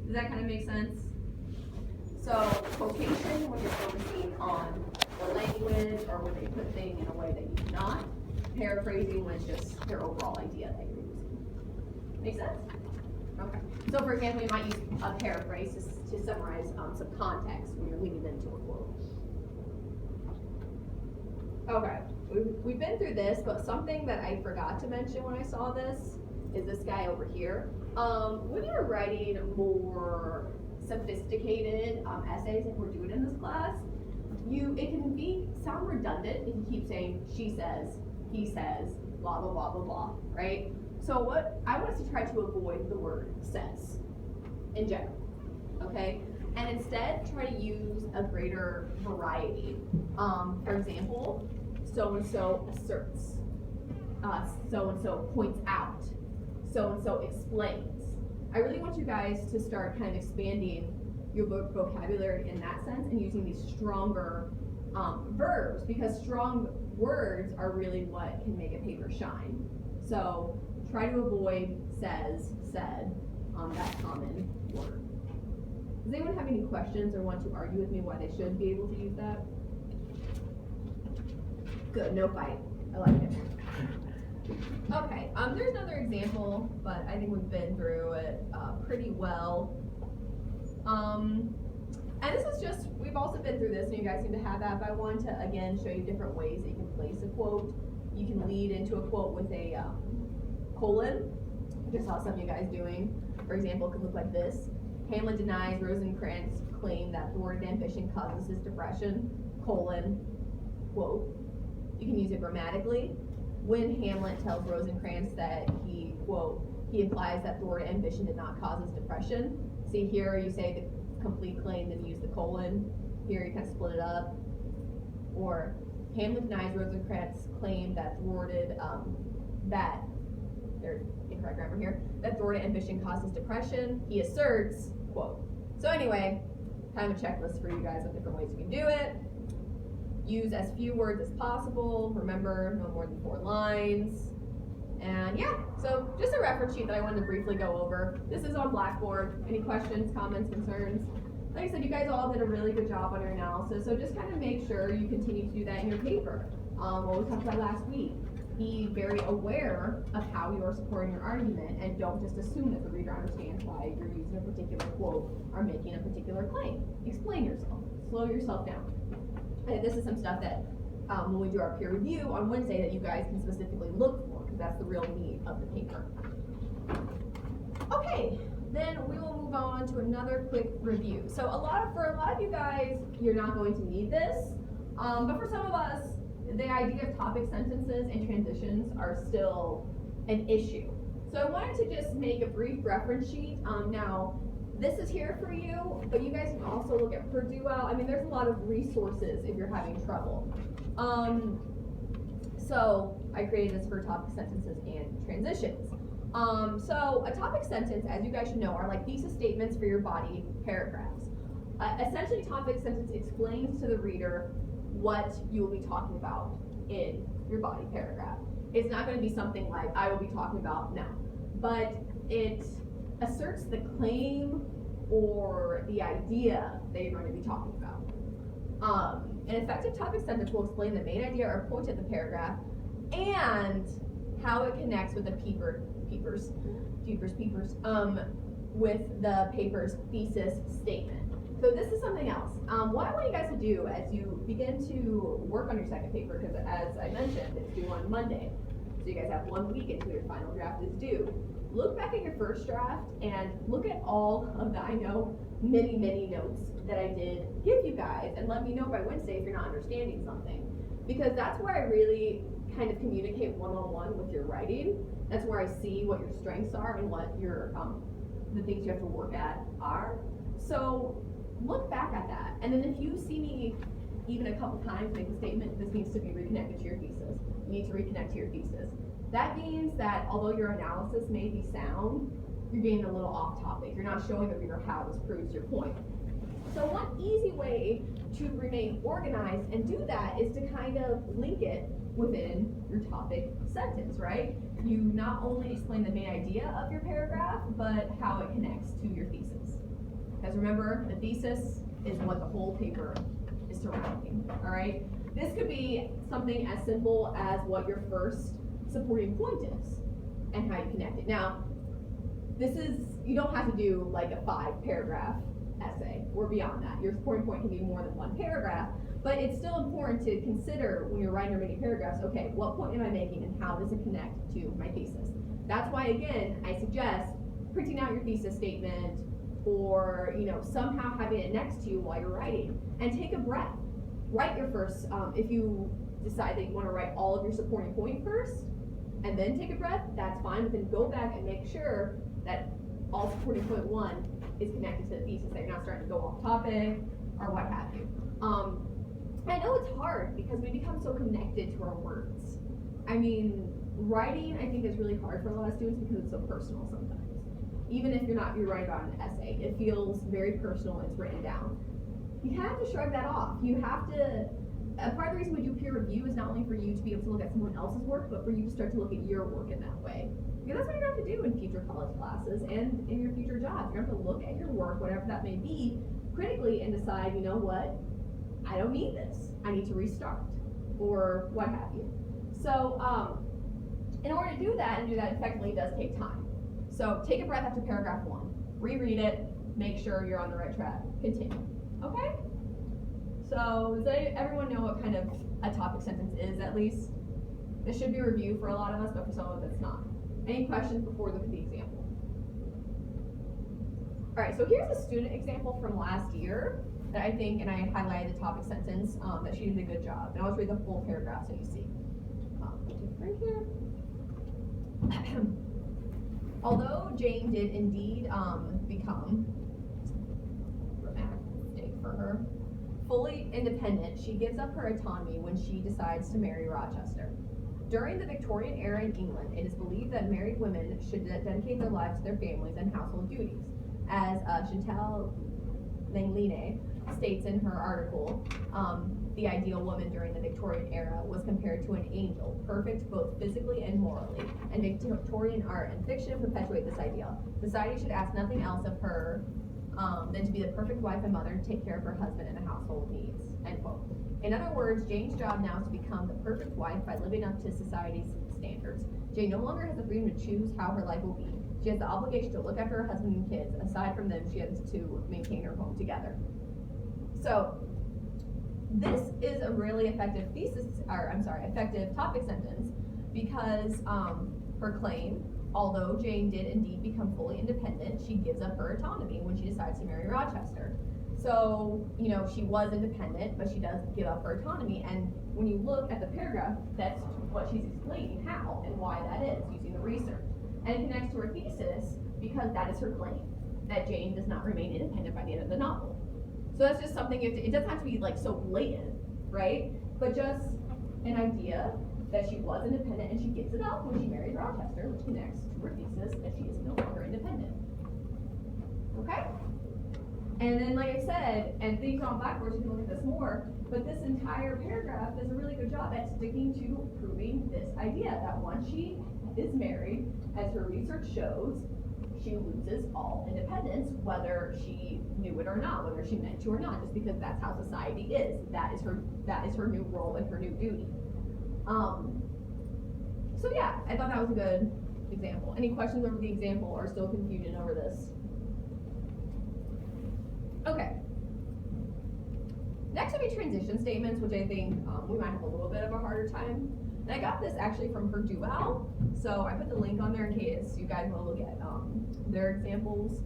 Does that kind of make sense? So quotation, when you're focusing on the language or when they put things in a way that you do not. Paraphrasing, when it's just their overall idea that you're using. Make sense? Okay. So for example, you might use a paraphrase to summarize some context when you're leading into a quote. Okay. We've been through this, but something that I forgot to mention when I saw this is this guy over here. When you're writing more sophisticated essays, like we're doing in this class, it can sound redundant if you keep saying she says, he says, blah blah blah blah blah, right? So what I want us to try to avoid the word says in general, okay? And instead try to use a greater variety. For example, so and so asserts, so and so points out, so and so explains. I really want you guys to start kind of expanding your vocabulary in that sense and using these stronger verbs, because strong words are really what can make a paper shine. So try to avoid says, said, that common word. Does anyone have any questions or want to argue with me why they should be able to use that? Good, no fight. I like it. Okay, there's another example, but I think we've been through it pretty well. And this is just, we've also been through this, and you guys seem to have that, but I want to, again, show you different ways that you can place a quote. You can lead into a quote with a colon, which I saw some of you guys doing. For example, it could look like this. Hamlet denies Rosencrantz claim that thwarted ambition causes his depression, colon, quote. You can use it grammatically. When Hamlet tells Rosencrantz that he, quote, he implies that thwarted ambition did not cause his depression. See here, you say the complete claim, then you use the colon. Here you kind of split it up. Or Hamlet denies Rosencrantz's claim that thwarted, there's incorrect grammar here, that thwarted ambition causes depression. He asserts, quote. So anyway, kind of a checklist for you guys of different ways you can do it. Use as few words as possible. Remember, no more than 4 lines. And yeah, so just a reference sheet that I wanted to briefly go over. This is on Blackboard. Any questions, comments, concerns? Like I said, you guys all did a really good job on your analysis, so just kind of make sure you continue to do that in your paper. What we talked about last week. Be very aware of how you are supporting your argument, and don't just assume that the reader understands why you're using a particular quote or making a particular claim. Explain yourself. Slow yourself down. And this is some stuff that when we do our peer review on Wednesday that you guys can specifically look for, because that's the real meat of the paper. Okay, then we will move on to another quick review. So for a lot of you guys, you're not going to need this, but for some of us, the idea of topic sentences and transitions are still an issue. So I wanted to just make a brief reference sheet. Now, this is here for you, but you guys can also look at Purduell. I mean, there's a lot of resources if you're having trouble. So I created this for topic sentences and transitions. So a topic sentence, as you guys should know, are like thesis statements for your body paragraphs. Essentially, topic sentence explains to the reader what you will be talking about in your body paragraph. It's not going to be something like, I will be talking about now, but it asserts the claim or the idea that you're going to be talking about. An effective topic sentence will explain the main idea or point of the paragraph and how it connects with the with the paper's thesis statement. So this is something else. What I want you guys to do as you begin to work on your second paper, because as I mentioned, it's due on Monday, so you guys have 1 week until your final draft is due. Look back at your first draft and look at all of the, I know, many notes that I did give you guys, and let me know by Wednesday if you're not understanding something. Because that's where I really kind of communicate one-on-one with your writing. That's where I see what your strengths are and what your the things you have to work at are. So look back at that, and then if you see me even a couple times make a statement, this needs to be reconnected to your thesis. You need to reconnect to your thesis. That means that although your analysis may be sound, you're getting a little off topic. You're not showing the reader how this proves your point. So one easy way to remain organized and do that is to kind of link it within your topic sentence, right? You not only explain the main idea of your paragraph, but how it connects to your thesis. because remember, the thesis is what the whole paper is surrounding, all right? This could be something as simple as what your first supporting point is and how you connect it. Now, you don't have to do like a 5-paragraph essay or beyond that. Your supporting point can be more than 1 paragraph, but it's still important to consider when you're writing your many paragraphs, okay, what point am I making and how does it connect to my thesis? That's why, again, I suggest printing out your thesis statement or, somehow having it next to you while you're writing, and take a breath. Write your first, if you decide that you want to write all of your supporting point first, and then take a breath, that's fine, but then go back and make sure that all supporting point 1 is connected to the thesis, that you're not starting to go off topic or what have you. I know it's hard because we become so connected to our words. I mean, writing, I think, is really hard for a lot of students because it's so personal sometimes. Even if you're writing about an essay, it feels very personal and it's written down. You have to shrug that off. You have to, part of the reason we do peer review is not only for you to be able to look at someone else's work, but for you to start to look at your work in that way. Because that's what you're going to have to do in future college classes and in your future jobs. You're going to have to look at your work, whatever that may be, critically and decide, you know what, I don't need this. I need to restart, or what have you. So, in order to do that and do that effectively, it does take time. So take a breath after paragraph 1, reread it, make sure you're on the right track, continue. Okay? So does everyone know what kind of a topic sentence is, at least? This should be a review for a lot of us, but for some of us it's not. Any questions before we look at the example? All right, so here's a student example from last year that I think, and I highlighted the topic sentence, that she did a good job. And I'll just read the full paragraph so you see. Right here. Although Jane did indeed become, dramatic mistake for her, fully independent, she gives up her autonomy when she decides to marry Rochester. During the Victorian era in England, it is believed that married women should dedicate their lives to their families and household duties. As Chantal Langline states in her article, the ideal woman during the Victorian era was compared to an angel, perfect both physically and morally, and Victorian art and fiction perpetuate this ideal. Society should ask nothing else of her than to be the perfect wife and mother to take care of her husband and the household needs, end quote. In other words, Jane's job now is to become the perfect wife by living up to society's standards. Jane no longer has the freedom to choose how her life will be. She has the obligation to look after her husband and kids. Aside from them, she has to maintain her home together. So, this is a really effective effective topic sentence because her claim, although Jane did indeed become fully independent, she gives up her autonomy when she decides to marry Rochester. So, she was independent, but she does give up her autonomy, and when you look at the paragraph, that's what she's explaining how and why that is, using the research. And it connects to her thesis because that is her claim, that Jane does not remain independent by the end of the novel. So that's just something, it doesn't have to be like so blatant, right? But just an idea that she was independent and she gives it up when she marries Rochester, which connects to her thesis that she is no longer independent. Okay? And then, like I said, and things are on Blackboard, you can look at this more, but this entire paragraph does a really good job at sticking to proving this idea that once she is married, as her research shows, she loses all independence, whether she knew it or not, whether she meant to or not, just because that's how society is. That is her new role and her new duty. So yeah, I thought that was a good example. Any questions over the example or still confusion over this? Okay. Next would be transition statements, which I think we might have a little bit of a harder time. And I got this actually from her Dual, so I put the link on there in case you guys want to look at their examples.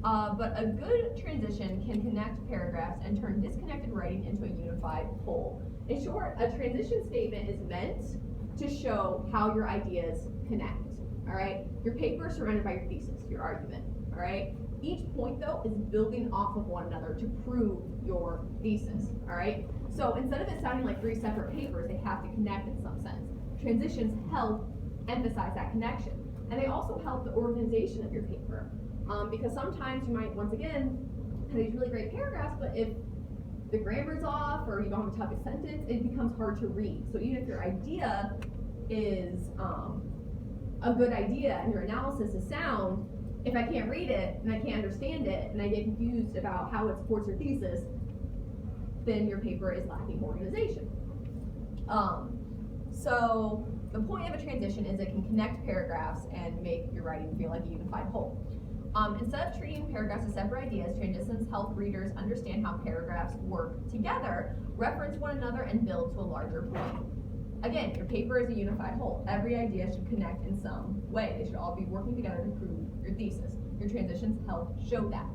But a good transition can connect paragraphs and turn disconnected writing into a unified whole. In short, a transition statement is meant to show how your ideas connect, all right? Your paper is surrounded by your thesis, your argument, all right? Each point, though, is building off of one another to prove your thesis, all right? So instead of it sounding like 3 separate papers, they have to connect in some sense. Transitions help emphasize that connection. And they also help the organization of your paper. Because sometimes you might, once again, have these really great paragraphs, but if the grammar's off or you don't have a topic sentence, it becomes hard to read. So even if your idea is a good idea and your analysis is sound, if I can't read it and I can't understand it and I get confused about how it supports your thesis, then your paper is lacking organization. So the point of a transition is it can connect paragraphs and make your writing feel like a unified whole. Instead of treating paragraphs as separate ideas, transitions help readers understand how paragraphs work together, reference one another, and build to a larger point. Again, your paper is a unified whole. Every idea should connect in some way. They should all be working together to prove your thesis. Your transitions help show that.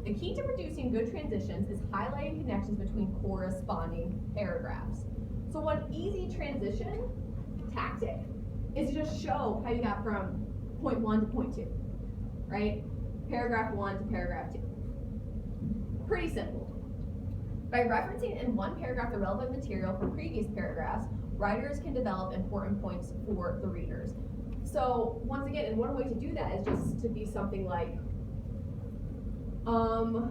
The key to producing good transitions is highlighting connections between corresponding paragraphs. So one easy transition tactic is to just show how you got from point 1 to point 2, right? Paragraph 1 to paragraph 2. Pretty simple. By referencing in one paragraph the relevant material from previous paragraphs, writers can develop important points for the readers. So once again, and one way to do that is just to be something like, well,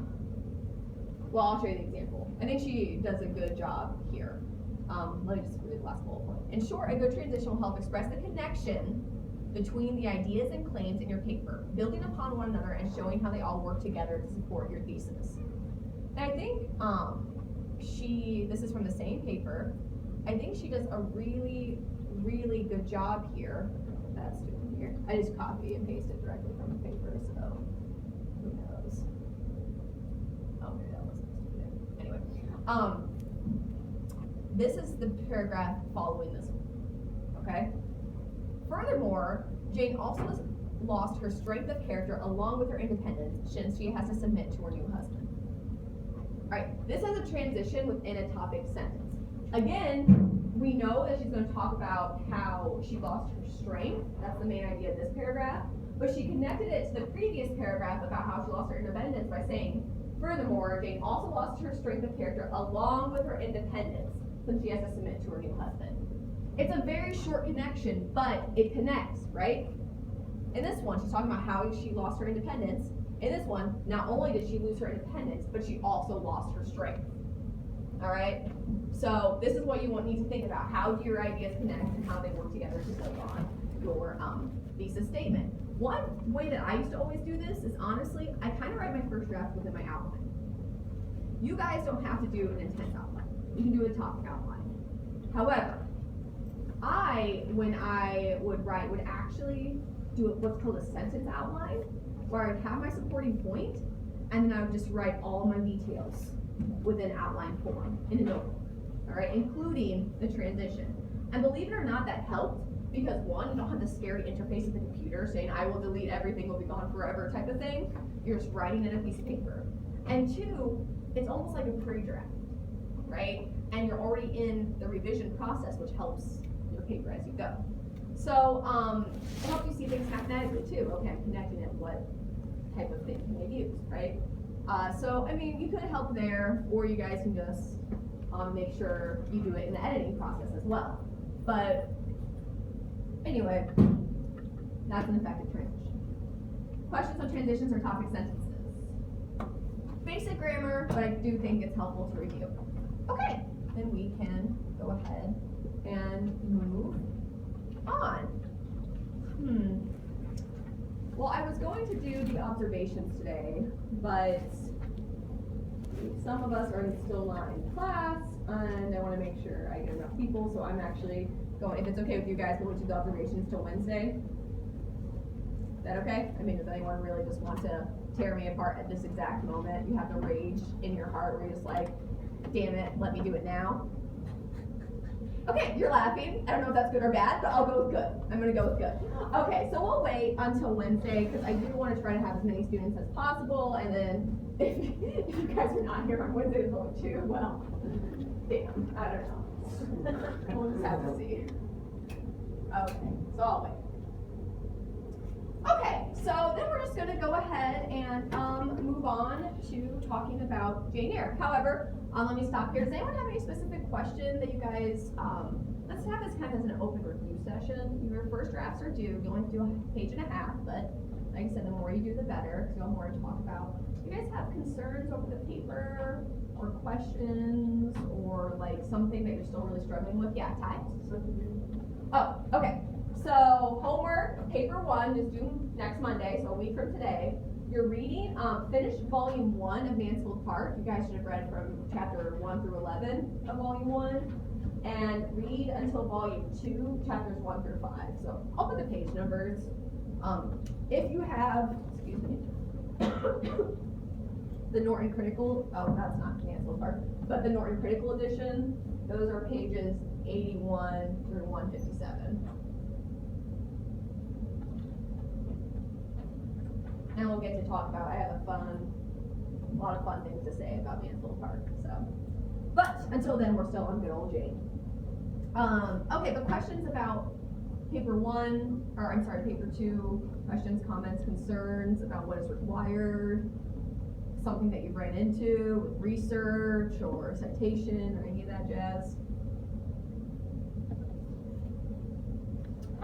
I'll show you the example. I think she does a good job here. Let me just read the last bullet point. In short, a good transition will help express the connection between the ideas and claims in your paper, building upon one another and showing how they all work together to support your thesis. And I think this is from the same paper. I think she does a really, really good job here. That's doing here. I just copy and paste it directly from the paper, so who knows? Oh, maybe that wasn't supposed to be there. Anyway, this is the paragraph following this one, okay? Furthermore, Jane also has lost her strength of character along with her independence since she has to submit to her new husband. All right, this has a transition within a topic sentence. Again, we know that she's going to talk about how she lost her strength. That's the main idea of this paragraph. But she connected it to the previous paragraph about how she lost her independence by saying, furthermore, Jane also lost her strength of character along with her independence since she has to submit to her new husband. It's a very short connection, but it connects, right? In this one, she's talking about how she lost her independence. In this one, not only did she lose her independence, but she also lost her strength. All right? So this is what you need to think about. How do your ideas connect and how they work together to build on your thesis statement? One way that I used to always do this is, honestly, I kind of write my first draft within my outline. You guys don't have to do an intense outline. You can do a topic outline. However, when I would write, would actually do what's called a sentence outline, where I would have my supporting point, and then I would just write all my details within outline form in a notebook, all right, including the transition. And believe it or not, that helped, because one, you don't have the scary interface of the computer saying, I will delete everything, will be gone forever type of thing. You're just writing in a piece of paper. And two, it's almost like a pre-draft, right? And you're already in the revision process, which helps your paper as you go. So it helps you see things mathematically too. Okay, I'm connecting it. What type of thing can I use, right? So, I mean, you could help there, or you guys can just make sure you do it in the editing process as well. But anyway, that's an effective transition. Questions on transitions or topic sentences? Basic grammar, but I do think it's helpful to review. Okay, then we can go ahead and move on. Well, I was going to do the observations today, but some of us are still not in class, and I want to make sure I get enough people, so I'm actually going, if it's okay with you guys, we'll do the observations till Wednesday. Is that okay? I mean, does anyone really just want to tear me apart at this exact moment? You have the rage in your heart where you're just like, damn it, let me do it now. Okay, you're laughing. I don't know if that's good or bad, but I'll go with good. I'm going to go with good. Okay, so we'll wait until Wednesday because I do want to try to have as many students as possible. And then if you guys are not here on Wednesday until 2, well, damn, I don't know. We'll just have to see. Okay, so I'll wait. Okay, so then we're just going to go ahead and move on to talking about Jane Eyre. However, let me stop here. Does anyone have any specific question that you guys, let's have this kind of as an open review session. Your first drafts are due. You only have to do a page and a half, but like I said, the more you do, the better, because you'll have more to talk about. Do you guys have concerns over the paper, or questions, or like something that you're still really struggling with? Yeah, Ty? Oh, okay. So homework, paper 1 is due next Monday, so a week from today. You're reading, finish volume 1 of Mansfield Park. You guys should have read from chapter 1 through 11 of volume 1. And read until volume 2, chapters 1 through 5. So I'll put the page numbers. If you have, excuse me, the Norton Critical, oh, that's not Mansfield Park, but the Norton Critical edition, those are pages 81 through 157. And we'll get to talk about, I have a lot of fun things to say about Mansfield Park, so. But until then, we're still on good old Jane. Okay, the questions about paper 2, questions, comments, concerns about what is required, something that you ran into with research or citation or any of that jazz.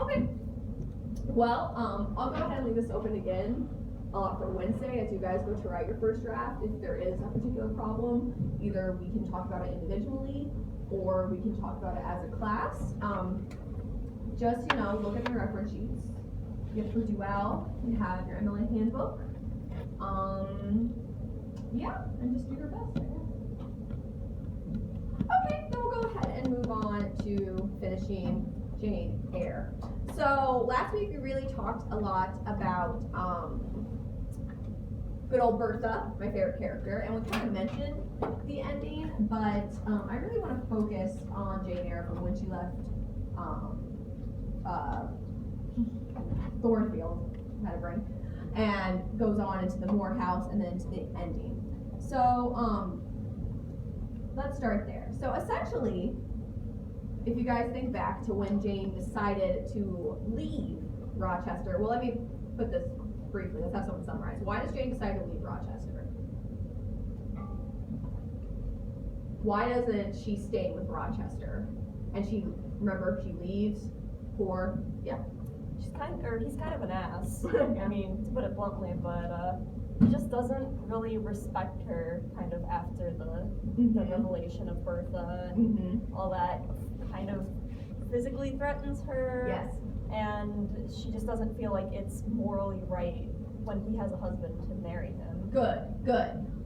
Okay, well, I'll go ahead and leave this open again for Wednesday as you guys go to write your first draft. If there is a particular problem, either we can talk about it individually or we can talk about it as a class. Just, look at the reference sheets. Get for Duell, you have your MLA handbook. Yeah, and just do your best, I guess. Okay, then we'll go ahead and move on to finishing Jane Eyre. So last week we really talked a lot about good old Bertha, my favorite character, and we kind of mentioned the ending, but I really want to focus on Jane Eyre from when she left Thornfield, had a brain, and goes on into the Moor House and then to the ending. So let's start there. So essentially, if you guys think back to when Jane decided to leave Rochester, well, let me put this briefly. Let's have someone summarize. Why does Jane decide to leave Rochester? Why doesn't she stay with Rochester? And she leaves for, yeah. He's kind of an ass. I mean, to put it bluntly, but he just doesn't really respect her kind of after the revelation of Bertha and all that. Kind of physically threatens her. Yes. And she just doesn't feel like it's morally right when he has a husband to marry him. Good.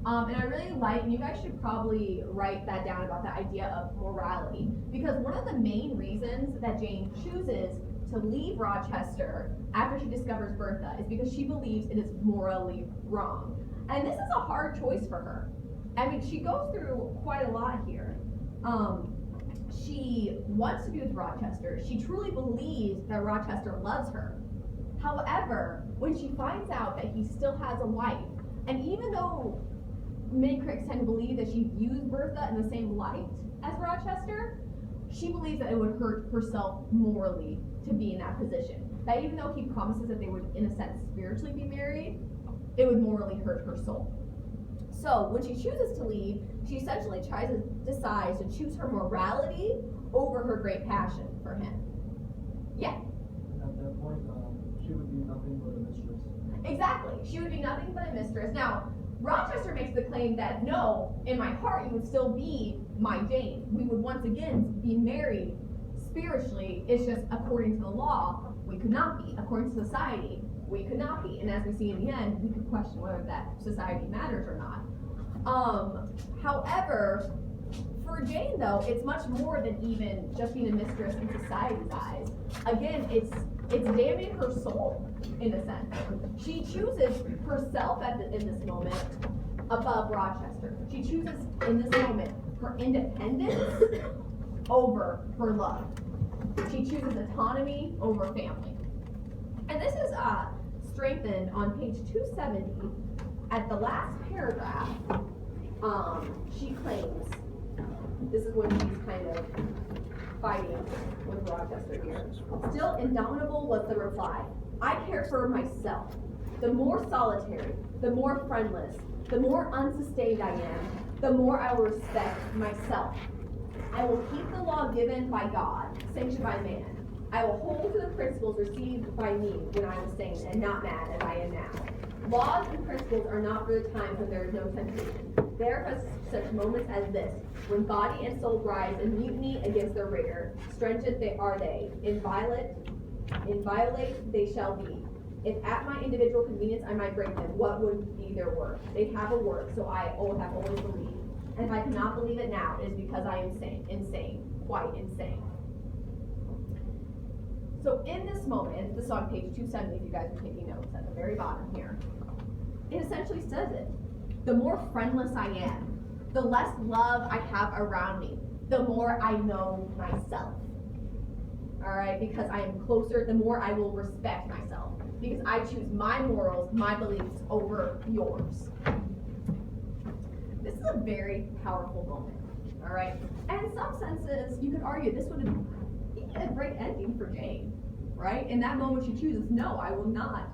And I really like, and you guys should probably write that down about the idea of morality, because one of the main reasons that Jane chooses to leave Rochester after she discovers Bertha is because she believes it is morally wrong. And this is a hard choice for her. I mean, she goes through quite a lot here. She wants to be with Rochester. She truly believes that Rochester loves her. However, when she finds out that he still has a wife, and even though many critics tend to believe that she views Bertha in the same light as Rochester, she believes that it would hurt herself morally to be in that position. That even though he promises that they would, in a sense, spiritually be married, it would morally hurt her soul. So when she chooses to leave, she essentially decides to choose her morality over her great passion for him. Yeah. And at that point, she would be nothing but a mistress. Exactly. She would be nothing but a mistress. Now, Rochester makes the claim that no, in my heart, you would still be my Jane. We would once again be married spiritually. It's just according to the law, we could not be. According to society, we could not be. And as we see in the end, we could question whether that society matters or not. However, for Jane though, it's much more than even just being a mistress in society's eyes. Again, it's damning her soul in a sense. She chooses herself in this moment above Rochester. She chooses in this moment her independence over her love. She chooses autonomy over family. And this is strengthened on page 270 at the last paragraph. She claims, this is when she's kind of fighting with Rochester here. Still indomitable was the reply. I care for myself. The more solitary, the more friendless, the more unsustained I am, the more I will respect myself. I will keep the law given by God, sanctioned by man. I will hold to the principles received by me when I was sane and not mad as I am now. Laws and principles are not for the times when there is no temptation. They are for such moments as this, when body and soul rise in mutiny against their rigor. Stringent are they, inviolate Inviolate they shall be. If at my individual convenience I might break them, what would be their work? They have a work, so I have always believed. And if I cannot believe it now, it is because I am insane, quite insane. So in this moment, this is on page 270 if you guys are taking notes at the very bottom here. It essentially says it. The more friendless I am, the less love I have around me, the more I know myself. Alright, because I am closer, the more I will respect myself. Because I choose my morals, my beliefs over yours. This is a very powerful moment. Alright? And in some senses, you could argue this would be a great ending for Jane. Right? In that moment she chooses, no, I will not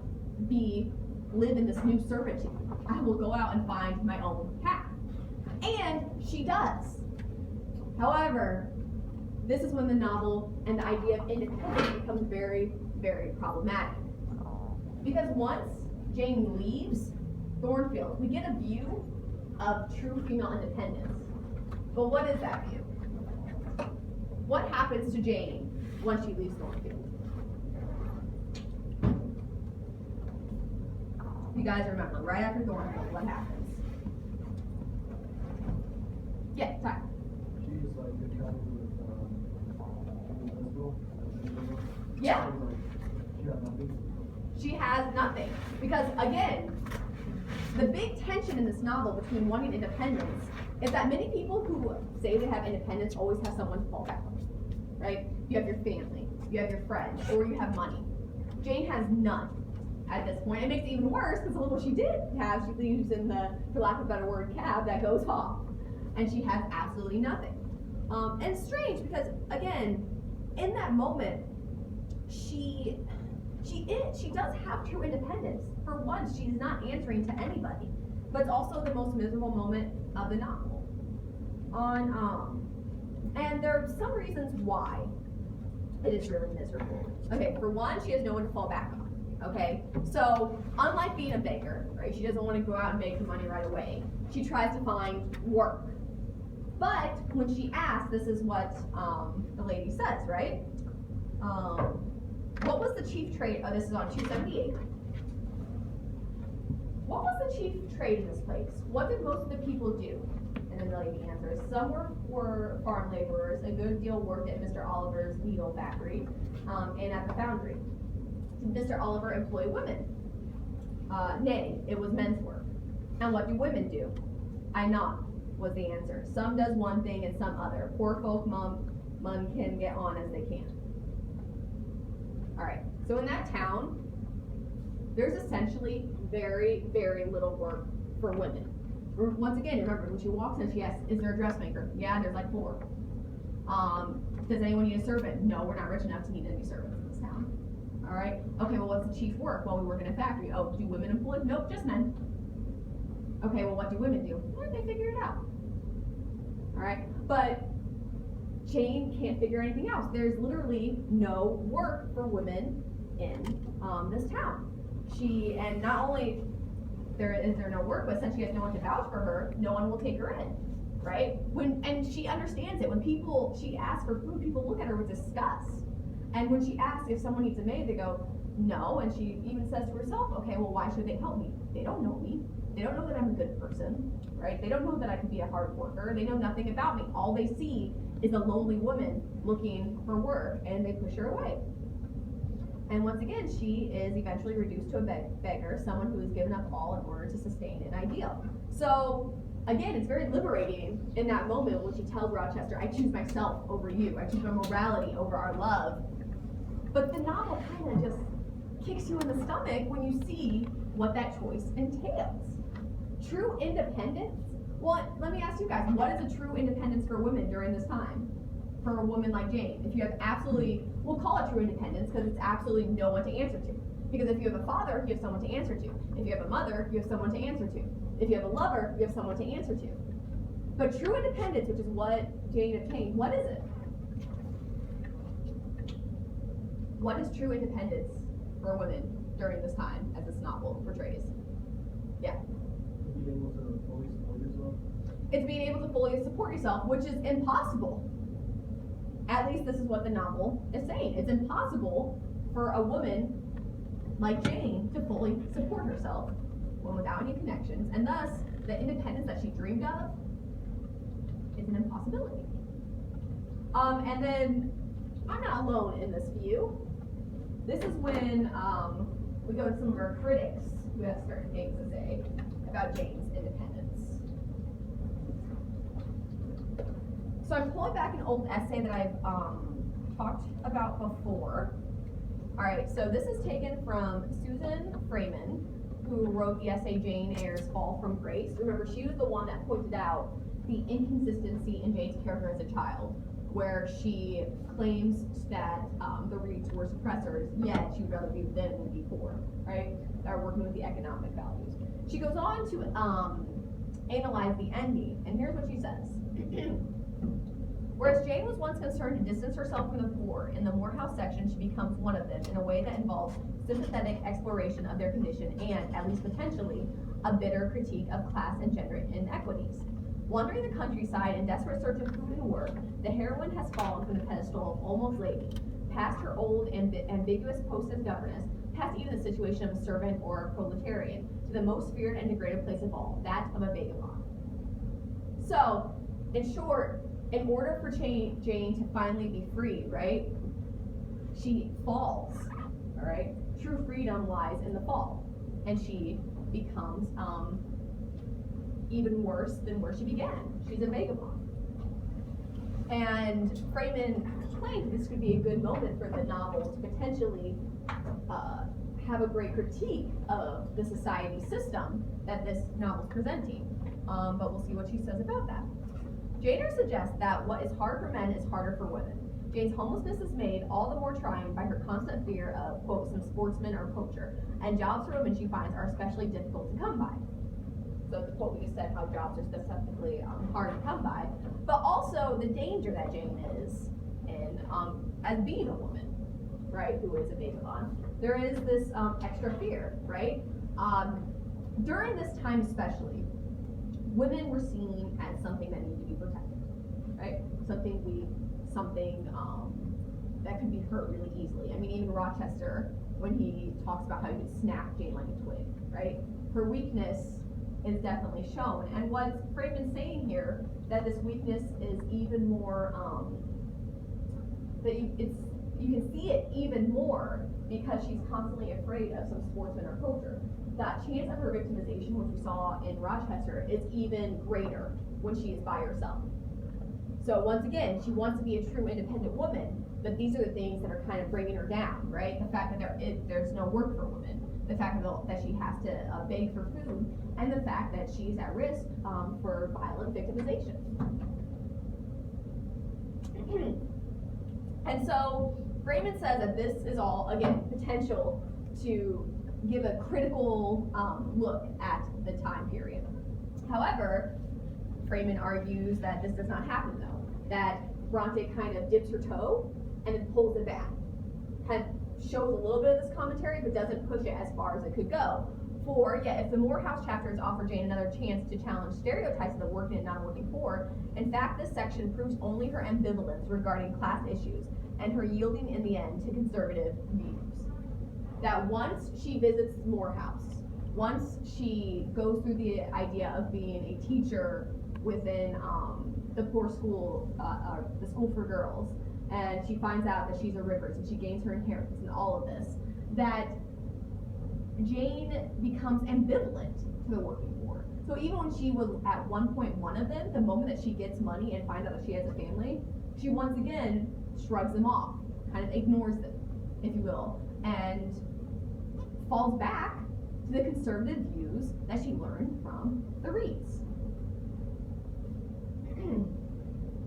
live in this new servitude. I will go out and find my own path. And she does. However, this is when the novel and the idea of independence becomes very, very problematic. Because once Jane leaves Thornfield, we get a view of true female independence. But what is that view? What happens to Jane once she leaves Thornfield? You guys remember, right after Thornfield, what happens? Yeah, Ty. She's like attracted with Elizabeth. Yeah. She got nothing. She has nothing. Because again, the big tension in this novel between wanting independence is that many people who say they have independence always have someone to fall back on. Right? You have your family, you have your friends, or you have money. Jane has none at this point. It makes it even worse because the little she did have, she leaves in the, for lack of a better word, cab that goes off. And she has absolutely nothing. And it's strange because, again, in that moment, she does have true independence. For once, she's not answering to anybody. But it's also the most miserable moment of the novel. And there are some reasons why it is really miserable. Okay, for one, she has no one to fall back on. Okay, so unlike being a beggar, right, she doesn't want to go out and make the money right away. She tries to find work. But when she asks, this is what the lady says, right? What was the chief trade? Oh, this is on 278. What was the chief trade in this place? What did most of the people do? And then the lady answers, some were farm laborers, a good deal worked at Mr. Oliver's needle factory and at the foundry. Mr. Oliver employed women. Nay, it was men's work. And what do women do? I not, was the answer. Some does one thing and some other. Poor folk mun can get on as they can. Alright, so in that town, there's essentially very, very little work for women. Once again, remember, when she walks in, she asks, is there a dressmaker? Yeah, there's like 4. Does anyone need a servant? No, we're not rich enough to need any servants in this town. Alright, okay, well what's the chief work? Well, we work in a factory. Oh, do women employ? Nope, just men. Okay, well what do women do? Well, they figure it out. Alright, but Jane can't figure anything else. There's literally no work for women in this town. And not only is there no work, but since she has no one to vouch for her, no one will take her in, right? And she understands it. When she asks for food, people look at her with disgust. And when she asks if someone needs a maid, they go, no. And she even says to herself, okay, well, why should they help me? They don't know me. They don't know that I'm a good person, right? They don't know that I can be a hard worker. They know nothing about me. All they see is a lonely woman looking for work, and they push her away. And once again, she is eventually reduced to a beggar, someone who has given up all in order to sustain an ideal. So, again, it's very liberating in that moment when she tells Rochester, I choose myself over you. I choose my morality over our love. But the novel kind of just kicks you in the stomach when you see what that choice entails. True independence? Well, let me ask you guys, what is a true independence for women during this time? For a woman like Jane? If you have absolutely, we'll call it true independence because it's absolutely no one to answer to. Because if you have a father, you have someone to answer to. If you have a mother, you have someone to answer to. If you have a lover, you have someone to answer to. But true independence, which is what Jane obtained, what is it? What is true independence for women during this time, as this novel portrays? Yeah. Being able to fully support yourself. It's being able to fully support yourself, which is impossible. At least this is what the novel is saying. It's impossible for a woman like Jane to fully support herself when without any connections, and thus the independence that she dreamed of is an impossibility. And then I'm not alone in this view. This is when we go to some of our critics who have certain things to say about Jane's independence. So I'm pulling back an old essay that I've talked about before. All right, so this is taken from Susan Freeman, who wrote the essay Jane Eyre's Fall from Grace. Remember, she was the one that pointed out the inconsistency in Jane's character as a child, where she claims that the Reeds were suppressors, yet she would rather be within than be poor, right? That are working with the economic values. She goes on to analyze the ending, and here's what she says. Whereas Jane was once concerned to distance herself from the poor, in the Morehouse section she becomes one of them in a way that involves sympathetic exploration of their condition and, at least potentially, a bitter critique of class and gender inequities. Wandering the countryside in desperate search of food and work, the heroine has fallen from the pedestal of almost lady, past her old ambiguous post as governess, past even the situation of a servant or a proletarian, to the most feared and degraded place of all, that of a vagabond. So, in short, in order for Jane to finally be free, right, she falls, all right? True freedom lies in the fall, and she becomes even worse than where she began. She's a vagabond. And Freeman claimed this could be a good moment for the novel to potentially have a great critique of the society system that this novel is presenting. But we'll see what she says about that. Jane Eyre suggests that what is hard for men is harder for women. Jane's homelessness is made all the more trying by her constant fear of, quote, some sportsman or poacher, and jobs for women she finds are especially difficult to come by. So the quote we just said, how jobs are specifically hard to come by, but also the danger that Jane is in as being a woman, right, who is a vagabond. There is this extra fear, right? During this time especially, women were seen as something that needed to be protected, right? Something weak, something that could be hurt really easily. I mean, even Rochester, when he talks about how he could snap Jane like a twig, right? Her weakness is definitely shown. And what's Freeman saying here, that this weakness is even more, that you can see it even more because she's constantly afraid of some sportsman or poacher. That chance of her victimization, which we saw in Rochester, is even greater when she is by herself. So once again, she wants to be a true independent woman, but these are the things that are kind of bringing her down, right? The fact that there's no work for women, the fact that she has to beg for food, and the fact that she's at risk for violent victimization. And so Freeman says that this is all, again, potential to give a critical look at the time period. However, Freeman argues that this does not happen though, that Bronte kind of dips her toe and then pulls it back. Kind of shows a little bit of this commentary, but doesn't push it as far as it could go. For, yet if the Morehouse chapters offer Jane another chance to challenge stereotypes of the working and non-working poor, in fact this section proves only her ambivalence regarding class issues and her yielding in the end to conservative views. That once she visits Morehouse, once she goes through the idea of being a teacher within the poor school, the school for girls, and she finds out that she's a Rivers and she gains her inheritance and all of this, that Jane becomes ambivalent to the working poor. So even when she was at one point one of them, the moment that she gets money and finds out that she has a family, she once again shrugs them off, kind of ignores them, if you will, and falls back to the conservative views that she learned from the Reeds.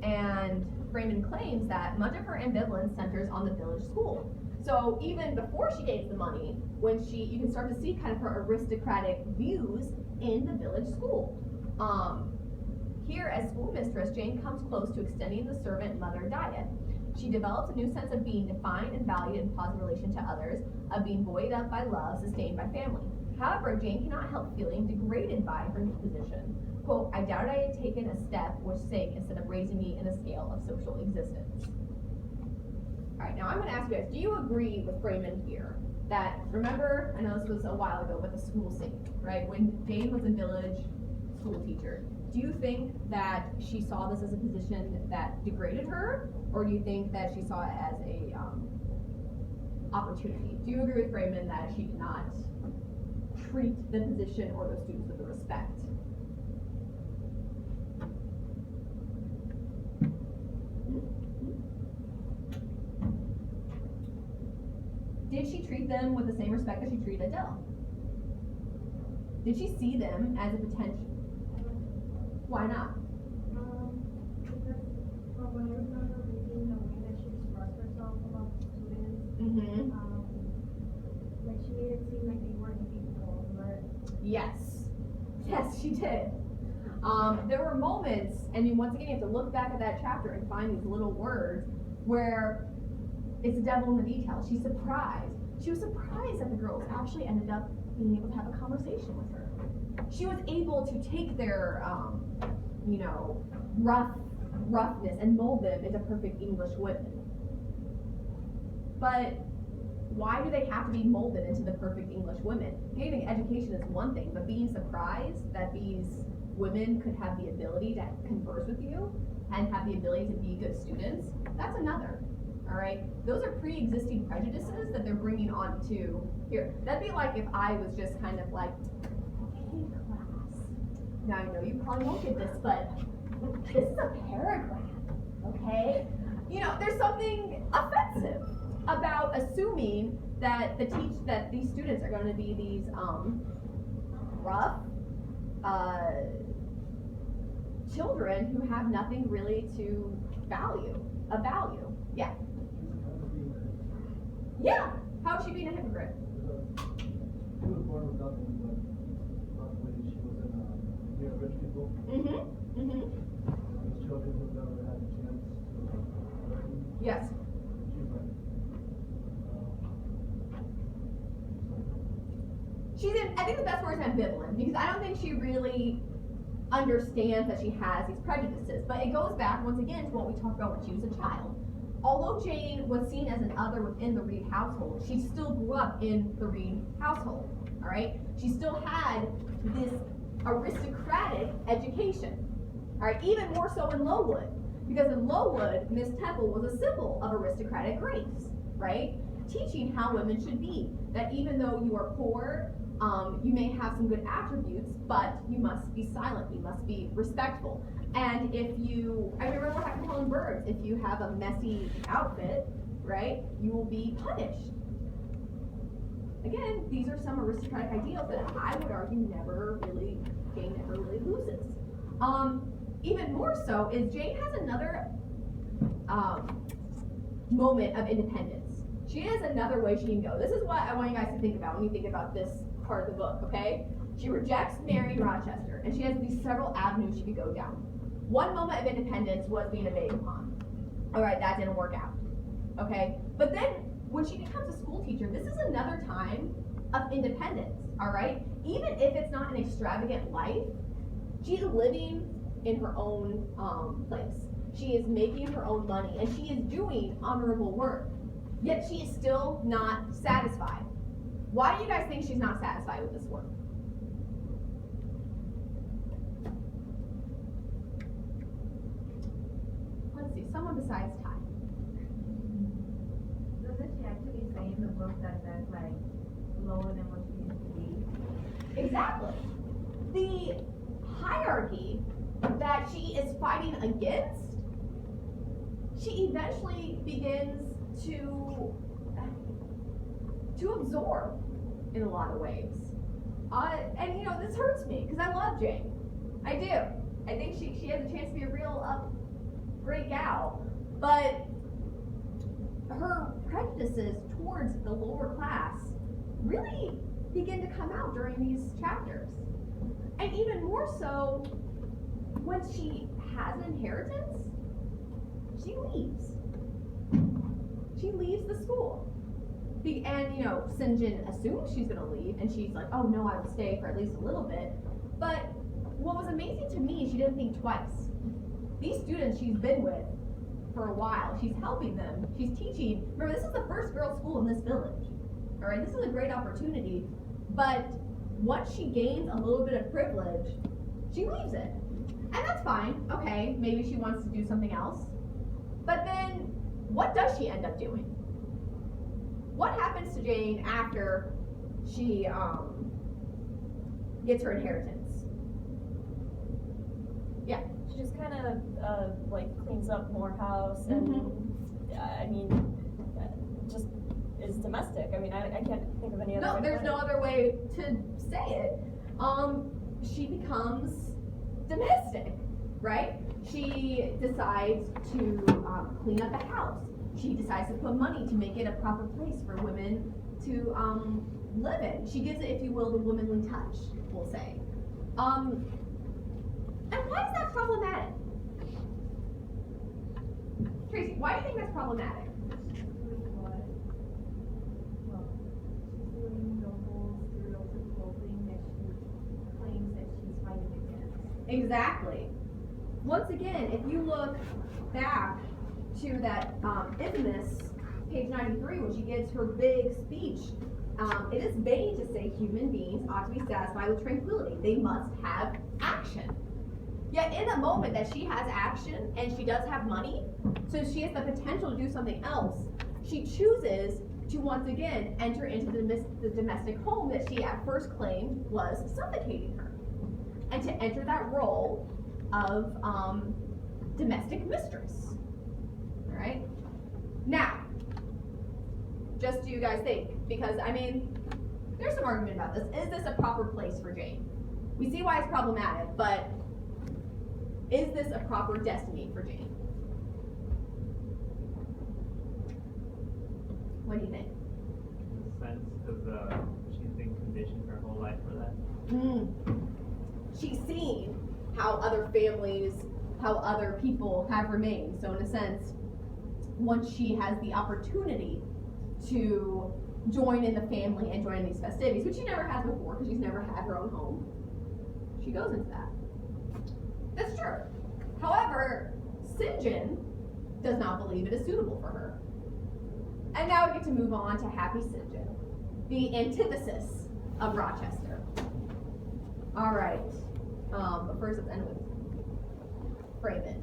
And Freeman claims that much of her ambivalence centers on the village school. So even before she gains the money, when you can start to see kind of her aristocratic views in the village school. Here, as schoolmistress, Jane comes close to extending the servant mother diet. She develops a new sense of being defined and valued in positive relation to others, of being buoyed up by love, sustained by family. However, Jane cannot help feeling degraded by her new position. Quote, I doubted I had taken a step which sank instead of raising me in the scale of social existence. Alright, now I'm gonna ask you guys, do you agree with Freeman here? That, remember, I know this was a while ago, but the school scene, right? When Jane was a village school teacher, do you think that she saw this as a position that degraded her? Or do you think that she saw it as a, opportunity? Do you agree with Freeman that she did not treat the position or the students with the respect? Did she treat them with the same respect that she treated Adele? Did she see them as a potential? Why not? Because from what I remember reading, the way that she expressed herself about the students, Mm-hmm. like she made it seem like they weren't equal, but Yes. Yes, she did. There were moments, and once again, you have to look back at that chapter and find these little words where it's the devil in the details. She's surprised. She was surprised that the girls actually ended up being able to have a conversation with her. She was able to take their, roughness and mold them into perfect English women. But why do they have to be molded into the perfect English women? Getting an education is one thing, but being surprised that these women could have the ability to converse with you and have the ability to be good students, that's another. All right, those are pre-existing prejudices that they're bringing on to here. That'd be like if I was just kind of like, okay, class. Now I know you probably won't get this, but this is a paragraph, okay? You know, there's something offensive about assuming that that these students are going to be these rough children who have nothing really to value. Yeah. Yeah. How is she being a hypocrite? She was born with nothing, but luckily she was in near rich people. Mm-hmm. Mm-hmm. Those children who never had a chance to learn. Yes. She learned. I think the best word is ambivalent, because I don't think she really understands that she has these prejudices. But it goes back once again to what we talked about when she was a child. Although Jane was seen as an other within the Reed household, she still grew up in the Reed household. All right, she still had this aristocratic education. All right, even more so in Lowood, because in Lowood, Miss Temple was a symbol of aristocratic grace, right? Teaching how women should be. That even though you are poor, you may have some good attributes, but you must be silent, you must be respectful. And I remember what happened to Helen Burns, if you have a messy outfit, right, you will be punished. Again, these are some aristocratic ideals that I would argue Jane never really loses. Even more so is Jane has another moment of independence. She has another way she can go. This is what I want you guys to think about when you think about this part of the book, okay? She rejects marrying Rochester, and she has these several avenues she could go down. One moment of independence was being a vagabond. All right, that didn't work out, okay? But then when she becomes a school teacher, this is another time of independence, all right? Even if it's not an extravagant life, she's living in her own place. She is making her own money, and she is doing honorable work. Yet she is still not satisfied. Why do you guys think she's not satisfied with this work? Let's see, someone besides Ty. doesn't she actually say in the book that that's like lower than what she used to be? Exactly. The hierarchy that she is fighting against, she eventually begins to absorb in a lot of ways. And you know, this hurts me because I love Jane. I do. I think she has a chance to be a real great gal. But her prejudices towards the lower class really begin to come out during these chapters. And even more so, when she has an inheritance, she leaves. She leaves the school. And, you know, Sinjin assumes she's going to leave, and she's like, oh no, I will stay for at least a little bit. But what was amazing to me, she didn't think twice. These students she's been with for a while. She's helping them. She's teaching. Remember, this is the first girls' school in this village. All right, this is a great opportunity. But once she gains a little bit of privilege, she leaves it. And that's fine. Okay, maybe she wants to do something else. But then, what does she end up doing? What happens to Jane after she gets her inheritance? Yeah. She just kind of like cleans up Morehouse and I mean, just is domestic. I mean, I can't think of any other way No, to there's put no it. other way to say it. She becomes domestic, right? She decides to clean up the house. She decides to put money to make it a proper place for women to live in. She gives it, if you will, the womanly touch, we'll say. And why is that problematic? Tracy, why do you think that's problematic? Well, she's doing the whole stereotypical thing that she claims that she's fighting against. Exactly. Once again, if you look back to that infamous page 93, when she gives her big speech, it is vain to say human beings ought to be satisfied with tranquility. They must have action. Yet in the moment that she has action and she does have money, so she has the potential to do something else, she chooses to once again enter into the domestic home that she at first claimed was suffocating her, and to enter that role of domestic mistress. All right. Now, just do you guys think? Because I mean, there's some argument about this. Is this a proper place for Jane? We see why it's problematic, but is this a proper destiny for Jane? What do you think? Sense because she's been conditioned her whole life for that. She's seen how other families, how other people have remained. So in a sense, once she has the opportunity to join in the family and join in these festivities, which she never has before because she's never had her own home, she goes into that. That's true. However, St. John does not believe it is suitable for her. And now we get to move on to Happy St. John, the antithesis of Rochester. All right. But first, let's end with Freeman.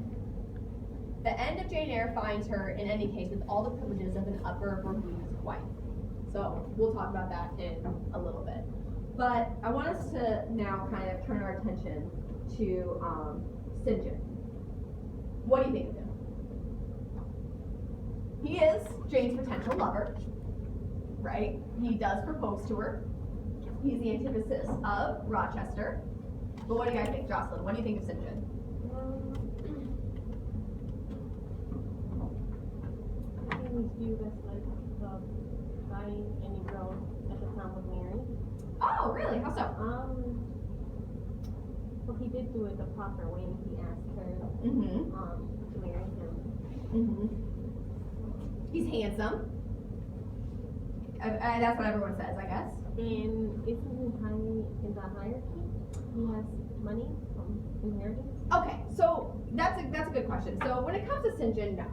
The end of Jane Eyre finds her, in any case, with all the privileges of an upper Burmese wife. So we'll talk about that in a little bit. But I want us to now kind of turn our attention to St. John. What do you think of him? He is Jane's potential lover, right? He does propose to her. He's the antithesis of Rochester. But what do you guys think, Jocelyn? What do you think of St. John? I think he's viewed as like the guy any girl at the time would marry. Oh, really? How so? Well, he did do it the proper way. He asked her Mm-hmm. to marry him. Mm-hmm. He's handsome. That's what everyone says, I guess. And isn't he high in the hierarchy? He has money from inheritance. Okay, so that's a good question. So when it comes to St. John, no.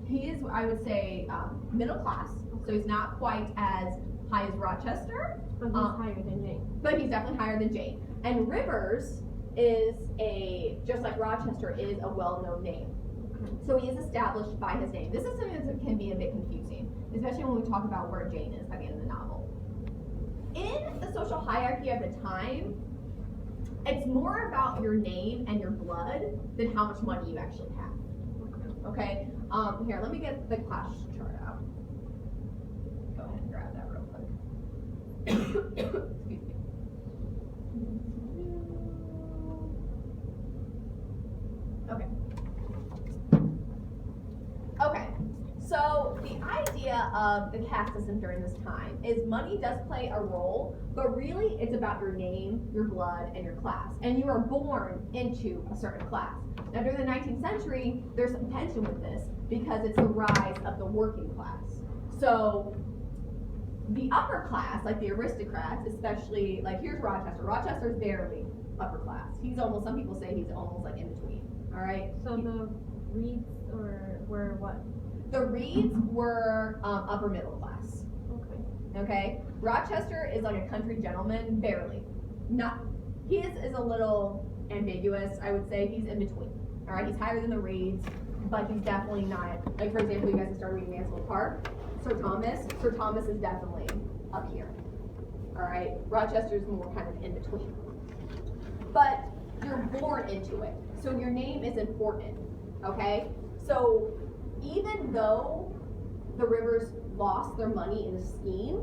He is, I would say, middle class. So he's not quite as high as Rochester, But he's higher than Jane. but he's definitely higher than Jane. And Rivers is just like Rochester, is a well-known name. So he is established by his name. This is something that can be a bit confusing, especially when we talk about where Jane is by the end of the novel. In the social hierarchy of the time, it's more about your name and your blood than how much money you actually have. Okay? Here, let me get the class chart out. Go ahead and grab that real quick. Excuse me. Okay. Okay. So the idea of the caste system during this time is money does play a role, but really it's about your name, your blood, and your class. And you are born into a certain class. Now during the 19th century, there's some tension with this because it's the rise of the working class. So the upper class, like the aristocrats, especially, like here's Rochester. Rochester's barely upper class. He's almost, some people say he's almost like in between, all right? So the Reeds or were what? The Reeds were upper middle class. Okay. Okay, Rochester is like a country gentleman, barely. Not his is a little ambiguous. I would say he's in between. All right, he's higher than the Reeds, but he's definitely not. Like for example, you guys have started reading Mansfield Park. Sir Thomas is definitely up here. All right, Rochester's more kind of in between. But you're born into it, so your name is important. Okay, so even though the Rivers lost their money in the scheme,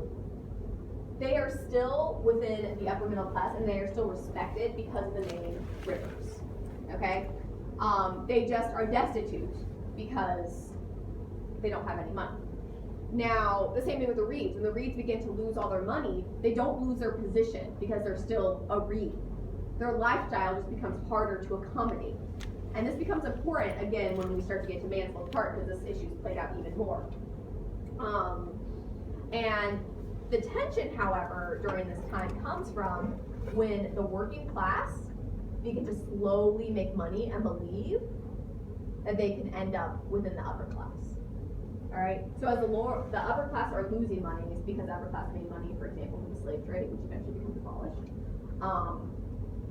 they are still within the upper middle class and they are still respected because of the name Rivers. Okay? They just are destitute because they don't have any money. Now, the same thing with the Reeds. When the Reeds begin to lose all their money, they don't lose their position because they're still a Reed. Their lifestyle just becomes harder to accommodate. And this becomes important, again, when we start to get to Mansfield Park, because this issue's played out even more. And the tension, however, during this time comes from when the working class begin to slowly make money and believe that they can end up within the upper class. All right. So as the upper class are losing money, it's because the upper class made money, for example, from the slave trade, which eventually becomes abolished.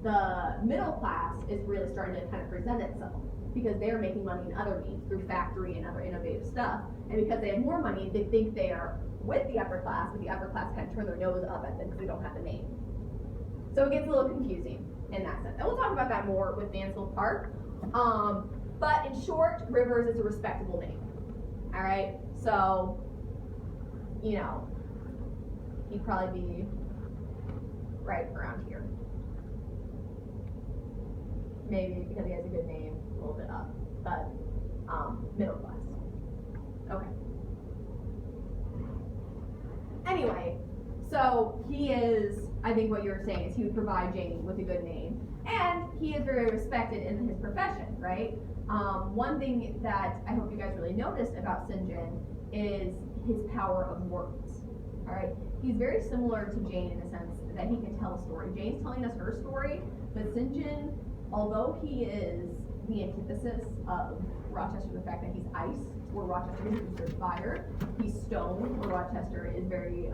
The middle class is really starting to kind of present itself because they're making money in other means through factory and other innovative stuff. And because they have more money, they think they are with the upper class, but the upper class kind of turn their nose up at them because they don't have the name. So it gets a little confusing in that sense. And we'll talk about that more with Mansfield Park. But in short, Rivers is a respectable name. All right, so, you know, he'd probably be right around here. Maybe because he has a good name, a little bit up, but middle class. Okay. Anyway, so he is, I think what you're saying is he would provide Jane with a good name, and he is very respected in his profession, right? One thing that I hope you guys really noticed about St. John is his power of words. All right, he's very similar to Jane in the sense that he can tell a story. Jane's telling us her story, but St. John, although he is the antithesis of Rochester, the fact that he's ice, where Rochester is considered fire, he's stone, where Rochester is very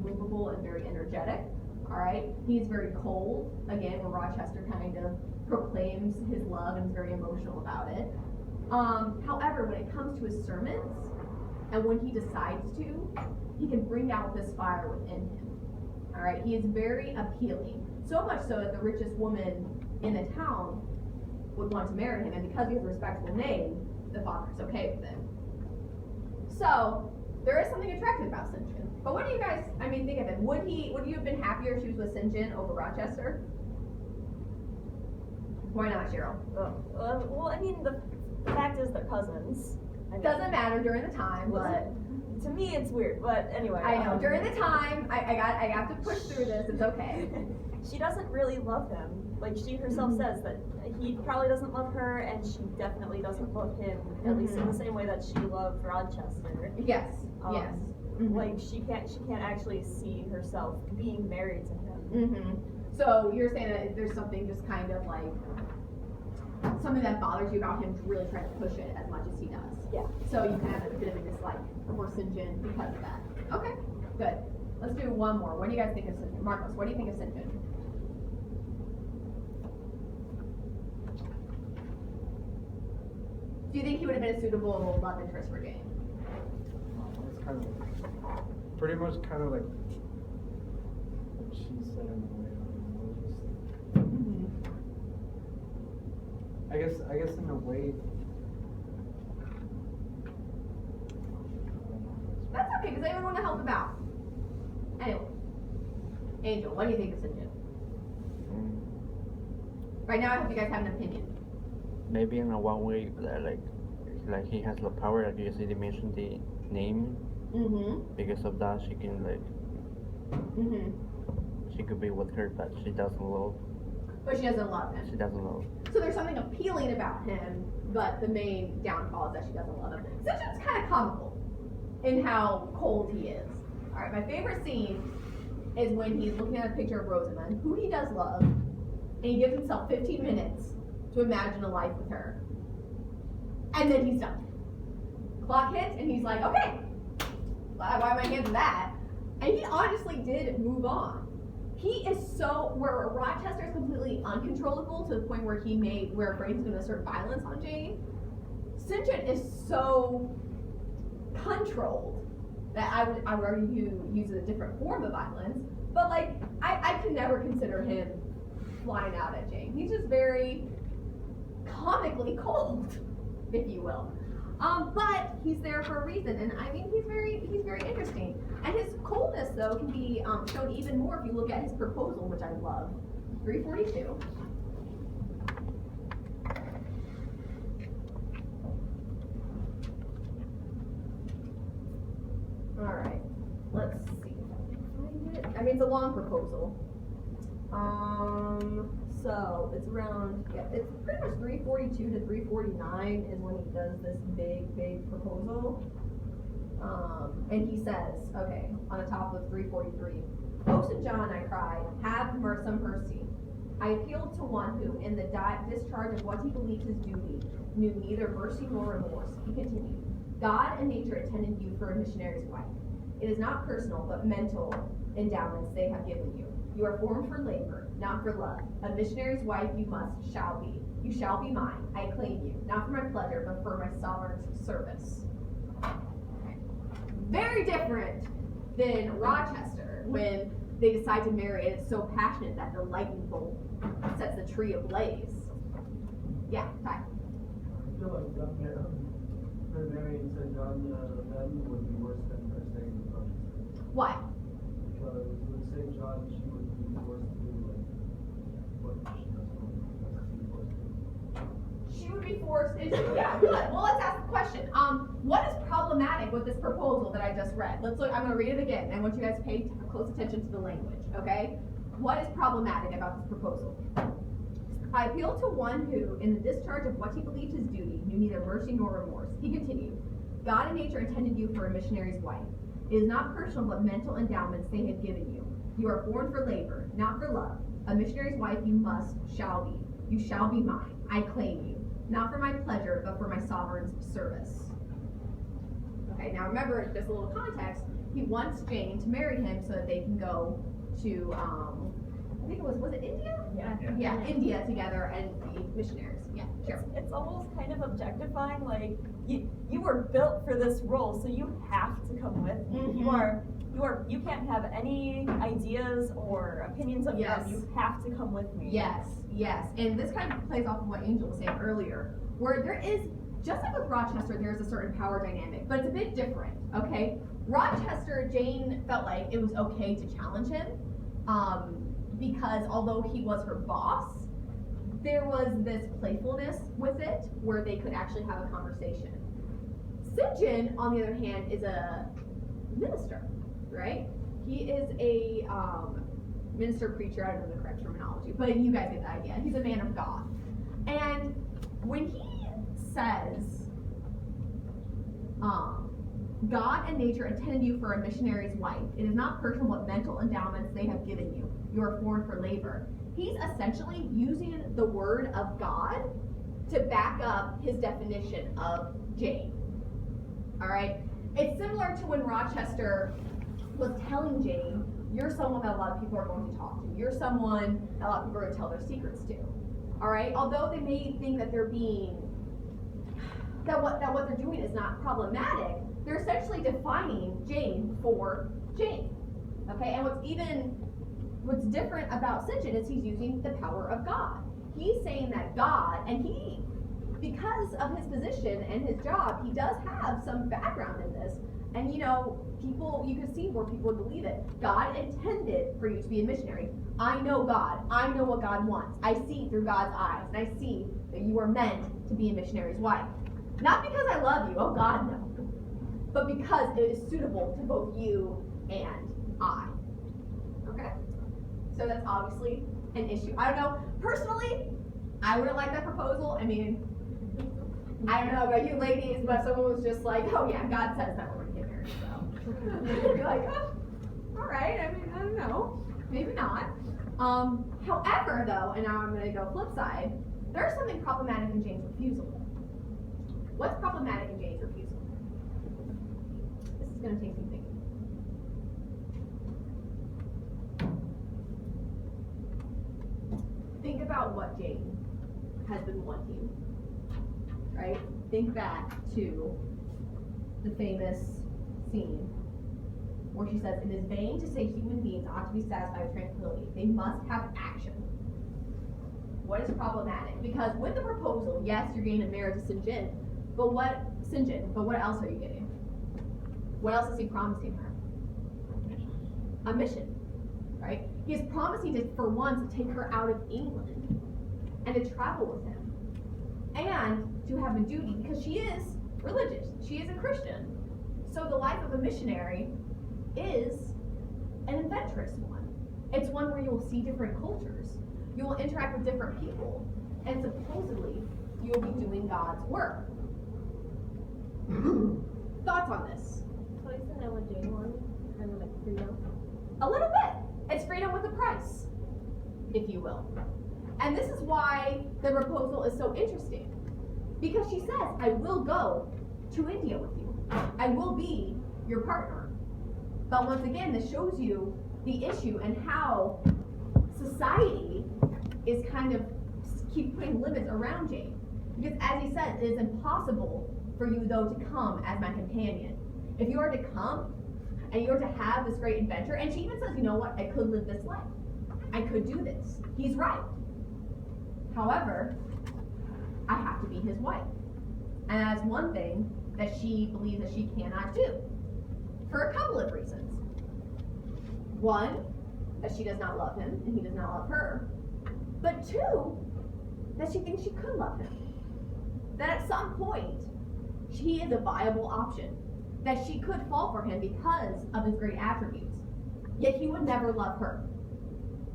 movable and very energetic. All right, he's very cold, again, where Rochester kind of proclaims his love and is very emotional about it. However, when it comes to his sermons, and when he decides to, he can bring out this fire within him. All right, he is very appealing, so much so that the richest woman in the town would want to marry him, and because he has a respectable name, the father's okay with it. So there is something attractive about St. John. But what do you guys, think of it? Would you have been happier if she was with St. John over Rochester? Why not, Cheryl? Well, the fact is they're cousins. Doesn't matter during the time, but to me it's weird. But anyway, I know during the time I got to push through this. It's okay. She doesn't really love him. Like she herself says that he probably doesn't love her, and she definitely doesn't love him. At least in the same way that she loved Rochester. Yes. Yes. Like she can't actually see herself being married to him. So you're saying that there's something just kind of like something that bothers you about him really trying to push it as much as he does. Yeah. So you kind of have a bit of a dislike for St. John because of that. Okay, good. Let's do one more. What do you guys think of St. John? Marcos, what do you think of St. John? Do you think he would have been a suitable love interest for Jane? It's kind of, pretty much kind of like what she said in a way. I guess in a way. That's okay, because I would want to help him out. Anyway, Angel, what do you think of St. John? Right now, I hope you guys have an opinion. Maybe in a one way that like he has the power, like you said, they mentioned the name. Because of that, she can she could be with her, but she doesn't love. But she doesn't love him. She doesn't love. So there's something appealing about him, but the main downfall is that she doesn't love him. St. John's kind of comical in how cold he is. All right, my favorite scene is when he's looking at a picture of Rosamund, who he does love, and he gives himself 15 minutes to imagine a life with her. and then he's done. Clock hits, and he's like, okay, why am I handling that? And he honestly did move on. He is where Rochester is completely uncontrollable to the point where where Braden's going to assert violence on Jane. St. John is so controlled that I would argue uses a different form of violence, but like I could never consider him flying out at Jane. He's just very comically cold, if you will. But he's there for a reason, and I mean he's very interesting. And his coldness though can be shown even more if you look at his proposal, which I love. 342. Alright, let's see if I can find it. I mean, it's a long proposal. So it's around, it's pretty much 342 to 349 is when he does this big proposal. And he says, okay, on the top of 343, "O St. John," I cried, "have some mercy. I appealed to one who, in the discharge of what he believed his duty, knew neither mercy nor remorse." He continued, "God and nature intended you for a missionary's wife. It is not personal, but mental endowments they have given you. You are formed for labor, not for love. A missionary's wife shall be. You shall be mine. I claim you, not for my pleasure, but for my sovereign's service." Very different than Rochester when they decide to marry and it's so passionate that the lightning bolt sets the tree ablaze. Yeah, Ty. I feel like her marrying St. John then would be worse than her staying with Rochester. Why? Because with St. John, she would be forced to do like what she doesn't want to be forced to. She would be forced into, yeah, good. Well, let's ask the question. What is problematic with this proposal that I just read? Let's look, I'm gonna read it again. I want you guys to pay close attention to the language, okay? What is problematic about this proposal? "I appeal to one who, in the discharge of what he believed his duty, knew neither mercy nor remorse." He continued, "God and nature intended you for a missionary's wife. It is not personal, but mental endowments they have given you. You are born for labor, not for love. A missionary's wife shall be. You shall be mine. I claim you, not for my pleasure, but for my sovereign's service." Okay, now remember, just a little context, he wants Jane to marry him so that they can go to, I think was it India? Yeah, India together and be missionaries. Yeah, sure. It's almost kind of objectifying, like, you were built for this role, so you have to come with me. Mhm. You can't have any ideas or opinions of Yes. them. You have to come with me. Yes, and this kind of plays off of what Angel was saying earlier, where there is, just like with Rochester, there's a certain power dynamic, but it's a bit different, okay? Rochester, Jane felt like it was okay to challenge him, because although he was her boss, there was this playfulness with it, where they could actually have a conversation. St. John, on the other hand, is a minister, right? He is a minister, preacher, I don't know the correct terminology, but you guys get the idea. He's a man of God. And when he says, "God and nature intended you for a missionary's wife. It is not personal, but mental endowments they have given you. You are formed for labor." He's essentially using the word of God to back up his definition of Jane. All right? It's similar to when Rochester was telling Jane, "You're someone that a lot of people are going to talk to. You're someone that a lot of people are going to tell their secrets to." All right? Although they may think that they're being, that what they're doing is not problematic, they're essentially defining Jane for Jane. Okay? And what's different about St. John is he's using the power of God. He's saying that God, and because of his position and his job, he does have some background in this. And you can see where people would believe it. God intended for you to be a missionary. I know God. I know what God wants. I see through God's eyes, and I see that you are meant to be a missionary's wife. Not because I love you, oh God, no. But because it is suitable to both you and I. Okay? So that's obviously an issue. I don't know. Personally, I wouldn't like that proposal. I mean, I don't know about you ladies, but someone was just like, "Oh yeah, God says that we're gonna get married." So you're like, "Oh, all right." I mean, I don't know. Maybe not. However, though, and now I'm gonna go flip side. There's something problematic in Jane's refusal. What's problematic in Jane's refusal? This is gonna take some thinking. Think about what Jane has been wanting, right? Think back to the famous scene where she says, "It is vain to say human beings ought to be satisfied with tranquility. They must have action." What is problematic? Because with the proposal, yes, you're getting a marriage to Sinjin, but what else are you getting? What else is he promising her? A mission, right? He is promising to, for once, to take her out of England and to travel with him, and to have a duty because she is religious. She is a Christian. So the life of a missionary is an adventurous one. It's one where you will see different cultures. You will interact with different people, and supposedly you will be doing God's work. Thoughts on this? So isn't that what Jane wants? Kind of like freedom? A little bit. It's freedom with a price, if you will. And this is why the proposal is so interesting. Because she says, I will go to India with you. I will be your partner. But once again, this shows you the issue and how society is kind of keep putting limits around Jane. Because as he said, it is impossible for you though to come as my companion. If you are to come and you are to have this great adventure, and she even says, you know what, I could live this life. I could do this. He's right. However, I have to be his wife. And that's one thing that she believes that she cannot do. For a couple of reasons. One, that she does not love him and he does not love her. But two, that she thinks she could love him. That at some point, he is a viable option. That she could fall for him because of his great attributes. Yet he would never love her.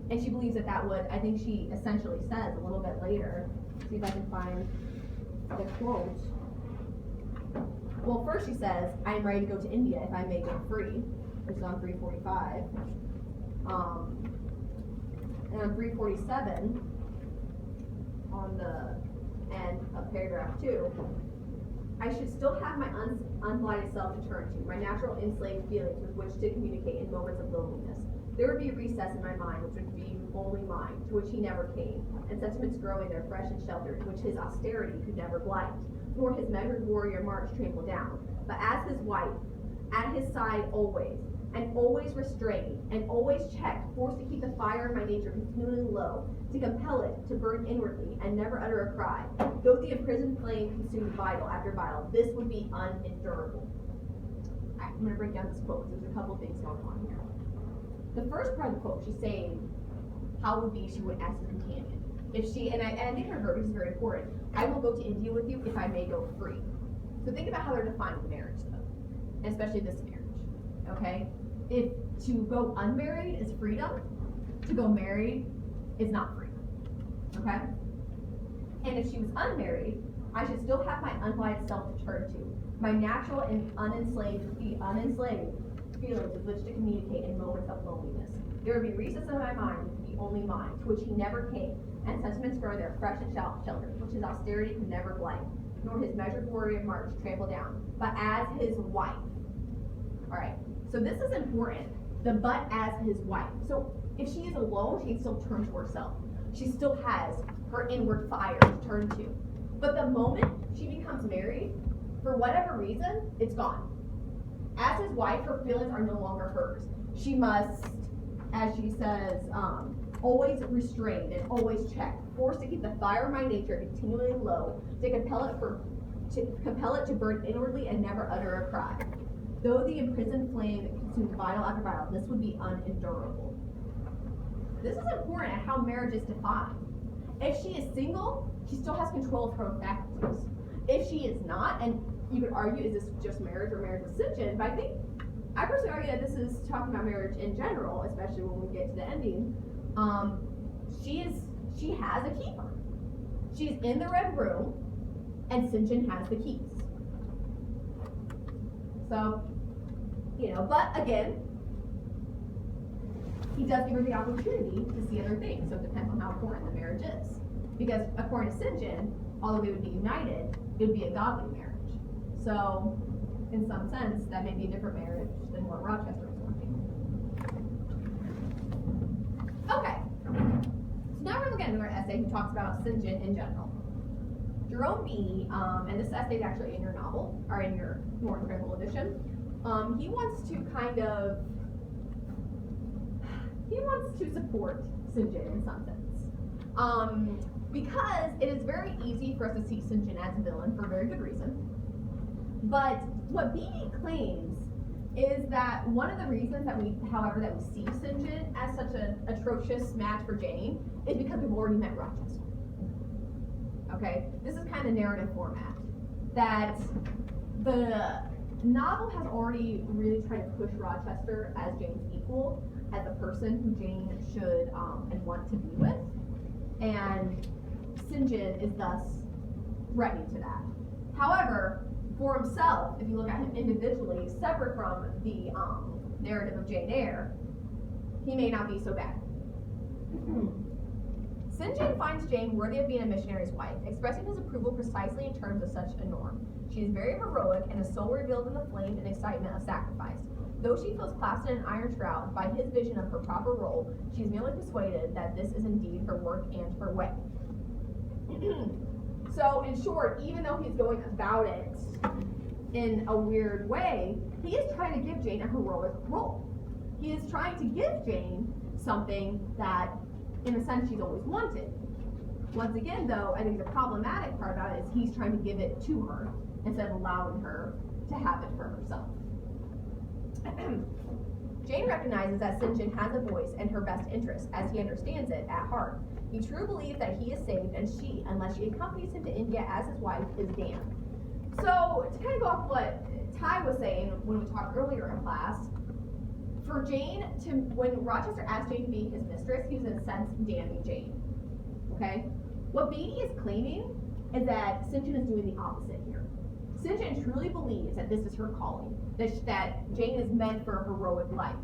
And she believes that that would, I think she essentially says a little bit later, see if I can find the quote. Well, first she says, I am ready to go to India if I may go free, which is on 345. And on 347, on the end of paragraph 2, I should still have my unblinded self to turn to, my natural enslaved feelings with which to communicate in moments of loneliness. There would be a recess in my mind which would be only mine, to which he never came, and sentiments growing there fresh and sheltered, which his austerity could never blight, nor his measured warrior march trample down. But as his wife, at his side always, and always restrained, and always checked, forced to keep the fire of my nature continually low, to compel it to burn inwardly, and never utter a cry, though the imprisoned flame consumed vital after vital, this would be unendurable. I'm going to break down this quote, because there's a couple things going on here. The first part of the quote, she's saying how it would be she would ask a companion. If she, and I think her verbiage is very important, I will go to India with you if I may go free. So think about how they're defining marriage, though, and especially this marriage, okay? If to go unmarried is freedom, to go married is not freedom, okay? And if she was unmarried, I should still have my unblinded self to turn to, my natural and unenslaved feelings with which to communicate in moments of loneliness. There would be recess in my mind which would be only mine, to which he never came, and sentiments grow there fresh and sheltered, which his austerity could never blight, nor his measured warrior march trample down, but as his wife. Alright, so this is important, the but as his wife. So if she is alone, she can still turn to herself. She still has her inward fire to turn to. But the moment she becomes married, for whatever reason, it's gone. As his wife, her feelings are no longer hers. She must, as she says, always restrained and always checked, forced to keep the fire of my nature continually low, to compel it to burn inwardly and never utter a cry. Though the imprisoned flame consumed vital after vital, this would be unendurable. This is important at how marriage is defined. If she is single, she still has control of her own faculties. If she is not, and you could argue, is this just marriage or marriage with Sinjin? But I personally argue that this is talking about marriage in general, especially when we get to the ending. She has a keeper. She's in the red room, and Sinjin has the keys. So, but again, he does give her the opportunity to see other things, so it depends on how important the marriage is. Because according to Sinjin, although they would be united, it would be a godly marriage. So, in some sense, that may be a different marriage than what Rochester was wanting. Okay. So now we're looking at another essay who talks about St. John in general. Jerome Beatty, and this essay is actually in your novel, or in your more critical edition. He wants to support St. John in some sense. Because it is very easy for us to see St. John as a villain for a very good reason. But what Beatty claims is that one of the reasons that we see St. John as such an atrocious match for Jane is because we've already met Rochester. Okay? This is kind of narrative format. That the novel has already really tried to push Rochester as Jane's equal, as a person who Jane should and want to be with. And St. John is thus threatening to that. However, for himself, if you look at him individually, separate from the narrative of Jane Eyre, he may not be so bad. St. John finds Jane worthy of being a missionary's wife, expressing his approval precisely in terms of such a norm. She is very heroic and a soul revealed in the flame and excitement of sacrifice. Though she feels clasped in an iron shroud by his vision of her proper role, she is merely persuaded that this is indeed her work and her way. So, in short, even though he's going about it in a weird way, he is trying to give Jane a heroic role. He is trying to give Jane something that, in a sense, she's always wanted. Once again, though, I think the problematic part about it is he's trying to give it to her instead of allowing her to have it for herself. Jane recognizes that St. John has a voice and her best interest, as he understands it, at heart. He truly believes that he is saved, and she, unless she accompanies him to India as his wife, is damned. So, to kind of go off what Ty was saying when we talked earlier in class, for Jane when Rochester asked Jane to be his mistress, he was in a sense damning Jane. Okay? What Beatty is claiming is that St. John is doing the opposite here. St. John truly believes that this is her calling, that Jane is meant for a heroic life.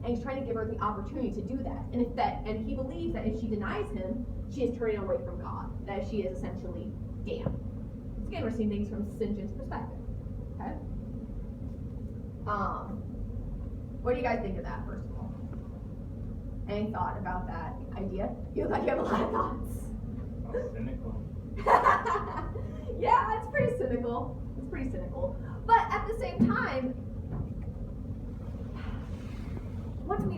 And he's trying to give her the opportunity to do that. And he believes that if she denies him, she is turning away from God, that she is essentially damned. Again, we're seeing things from St. John's perspective. Okay? What do you guys think of that, first of all? Any thought about that idea? You look like you have a lot of thoughts. Oh, cynical. Yeah, it's pretty cynical. It's pretty cynical. But at the same time,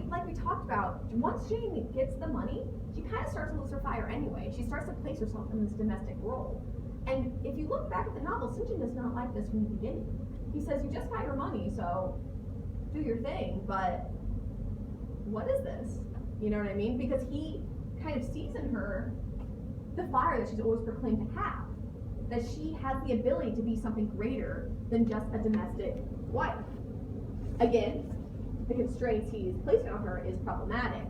like we talked about, once Jane gets the money, she kind of starts to lose her fire anyway. She starts to place herself in this domestic role. And if you look back at the novel, St. John does not like this from the beginning. He says, you just got your money, so do your thing, but what is this? You know what I mean? Because he kind of sees in her the fire that she's always proclaimed to have. That she has the ability to be something greater than just a domestic wife. Again, the constraints he's placing on her is problematic.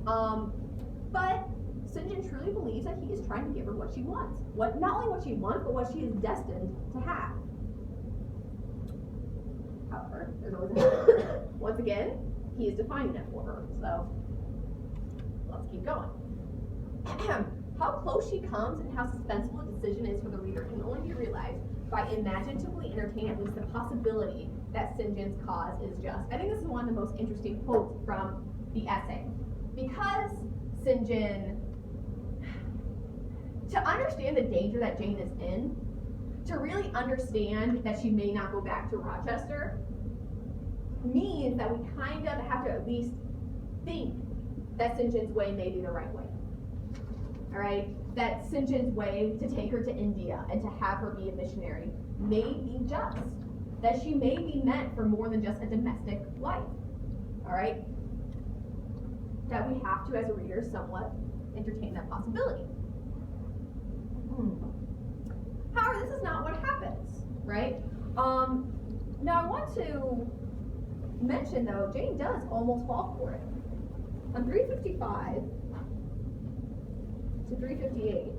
But St. John truly believes that he is trying to give her what she wants. Not only what she wants, but what she is destined to have. However, there's always a once again, he is defining it for her. So let's keep going. How close she comes and how suspenseful a decision is for the reader can only be realized by imaginatively entertaining at least the possibility that St. John's cause is just. I think this is one of the most interesting quotes from the essay. Because St. John, to understand the danger that Jane is in, to really understand that she may not go back to Rochester, means that we kind of have to at least think that St. John's way may be the right way. All right? That St. John's way to take her to India and to have her be a missionary may be just. That she may be meant for more than just a domestic life. All right? That we have to, as a reader, somewhat entertain that possibility. However, this is not what happens, right? Now I want to mention, though, Jane does almost fall for it. On 355 to 358,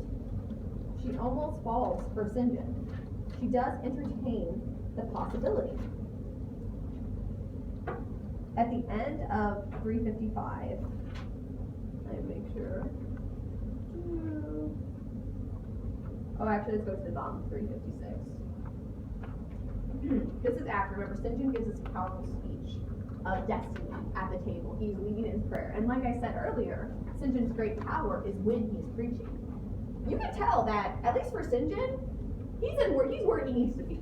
she almost falls for St. John. She does entertain the possibility. At the end of 355, let me make sure. Oh, actually, let's go to the bottom, 356. This is after, remember, St. John gives us a powerful speech of destiny at the table. He's leading in prayer. And like I said earlier, St. John's great power is when he is preaching. You can tell that, at least for St. John, he's where he needs to be.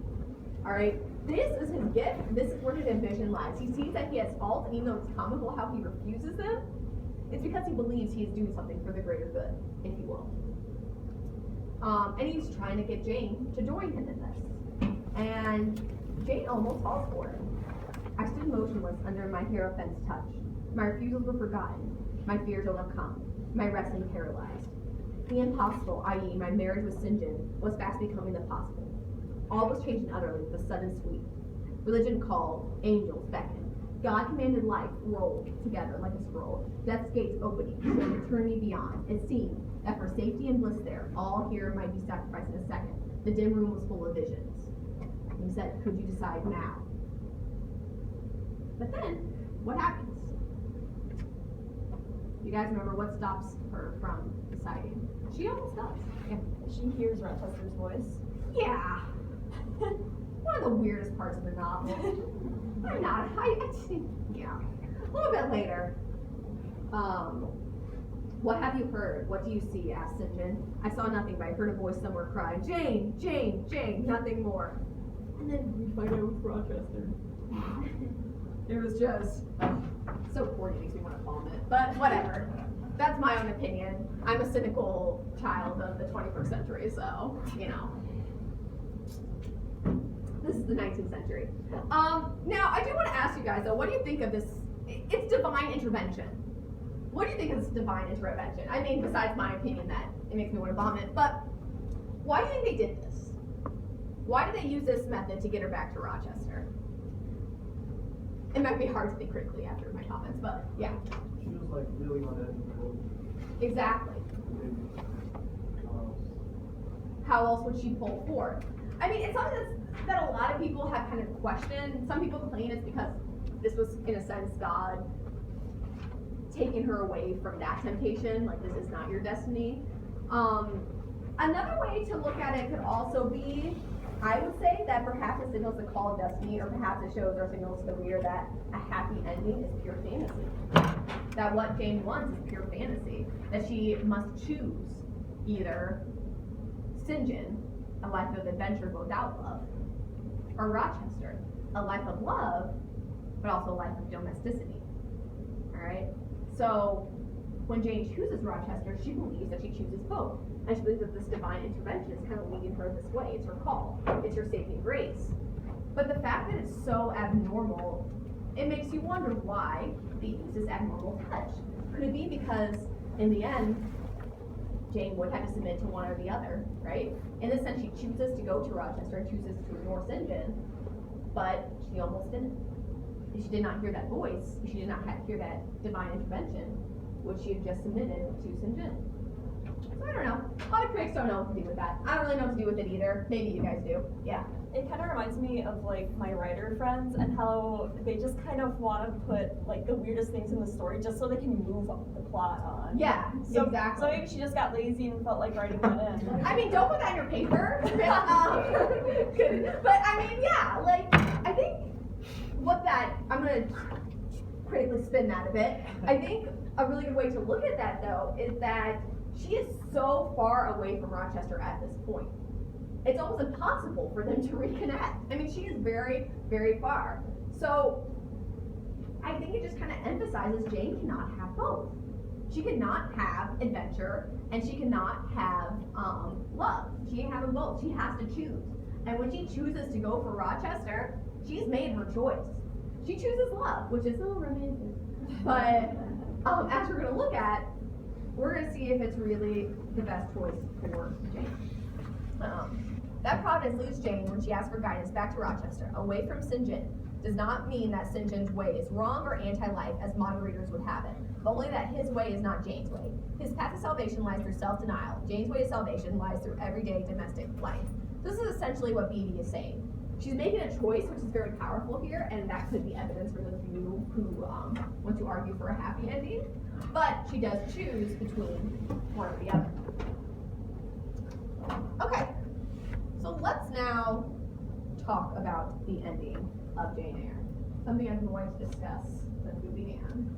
Alright? This is his gift. This is where his ambition lies. He sees that he has faults, and even though it's comical how he refuses them, it's because he believes he is doing something for the greater good, if you will. And he's trying to get Jane to join him in this. And Jane almost falls for it. I stood motionless under my hierophant's touch. My refusals were forgotten, my fears overcome, my wrestling paralyzed. The impossible, i.e. my marriage with St. John, was fast becoming the possible. All was changing utterly with a sudden sweep. Religion called, angels beckoned. God commanded life rolled together like a scroll. Death's gates opening, and eternity beyond. It seemed that for safety and bliss there, all here might be sacrificed in a second. The dim room was full of visions. He said, could you decide now? But then, what happens? You guys remember what stops her from deciding? She almost does. Yeah. She hears Rochester's voice. Yeah. One of the weirdest parts of the novel. I'm not. Yeah. A little bit later. What have you heard? What do you see? Asked St. John. I saw nothing, but I heard a voice somewhere crying, Jane, Jane, Jane, nothing more. And then we find out it's Rochester. It was just so corny, makes me want to vomit. But whatever. That's my own opinion. I'm a cynical child of the 21st century, so, you know. This is the 19th century. Now, I do want to ask you guys, though, what do you think of this? It's divine intervention. What do you think of this divine intervention? I mean, besides my opinion that it makes me want to vomit, but why do you think they did this? Why did they use this method to get her back to Rochester? It might be hard to think critically after my comments, but yeah. She was like really on it. Exactly. How else would she pull forth? I mean, it's something that a lot of people have kind of questioned. Some people claim it's because this was, in a sense, God taking her away from that temptation, like this is not your destiny. Another way to look at it could also be, I would say that perhaps it signals the call of destiny, or perhaps it shows or signals to the reader that a happy ending is pure fantasy. That what Jane wants is pure fantasy. That she must choose either St. John, a life of adventure without love, or Rochester, a life of love, but also a life of domesticity. Alright? So, when Jane chooses Rochester, she believes that she chooses both. And she believes that this divine intervention is kind of leading her this way. It's her call. It's her saving grace. But the fact that it's so abnormal, it makes you wonder why they use this abnormal touch. Could it be because, in the end, Jane would have to submit to one or the other, right? In this sense, she chooses to go to Rochester and chooses to ignore St. John, but she almost didn't. If she did not hear that voice, if she did not hear that divine intervention, would she have just submitted to St. John? So I don't know. A lot of critics don't know what to do with that. I don't really know what to do with it either. Maybe you guys do. Yeah. It kind of reminds me of like my writer friends and how they just kind of want to put like the weirdest things in the story just so they can move the plot on. Yeah, So exactly. maybe she just got lazy and felt like writing that in. I mean, don't put that in your paper. But I mean, yeah, like, I think I'm gonna critically spin that a bit. I think a really good way to look at that, though, is that she is so far away from Rochester at this point. It's almost impossible for them to reconnect. I mean, she is very, very far. So I think it just kind of emphasizes Jane cannot have both. She cannot have adventure and she cannot have love. She can't have them both. She has to choose. And when she chooses to go for Rochester, she's made her choice. She chooses love, which is so romantic. But as we're going to look at, we're going to see if it's really the best choice for Jane. That providence leads Jane, when she asks for guidance, back to Rochester, away from St. John. Does not mean that St. John's way is wrong or anti-life, as modern readers would have it, but only that his way is not Jane's way. His path to salvation lies through self-denial. Jane's way to salvation lies through everyday domestic life. This is essentially what Beebe is saying. She's making a choice, which is very powerful here, and that could be evidence for those of you who want to argue for a happy ending. But she does choose between one or the other. Okay, so let's now talk about the ending of Jane Eyre. Something I've been wanting to discuss since we began.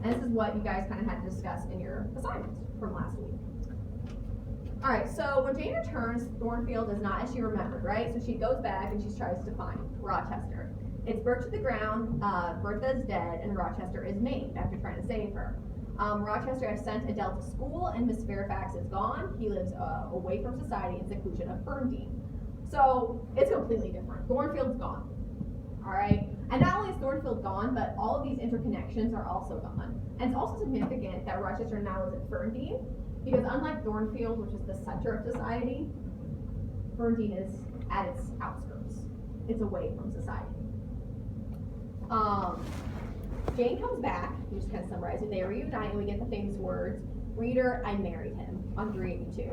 And this is what you guys kind of had to discuss in your assignments from last week. Alright, so when Jane returns, Thornfield is not as she remembered, right? So she goes back and she tries to find Rochester. It's burnt to the ground, Bertha is dead, and Rochester is maimed after trying to save her. Rochester has sent Adele to school, and Miss Fairfax is gone. He lives away from society in seclusion of Ferndean. So it's completely different. Thornfield's gone. Alright? And not only is Thornfield gone, but all of these interconnections are also gone. And it's also significant that Rochester now lives at Ferndean, because unlike Thornfield, which is the center of society, Ferndean is at its outskirts. It's away from society. Jane comes back, we just kind of summarize it. They reunite and we get the famous words, "Reader, I married him," on 382.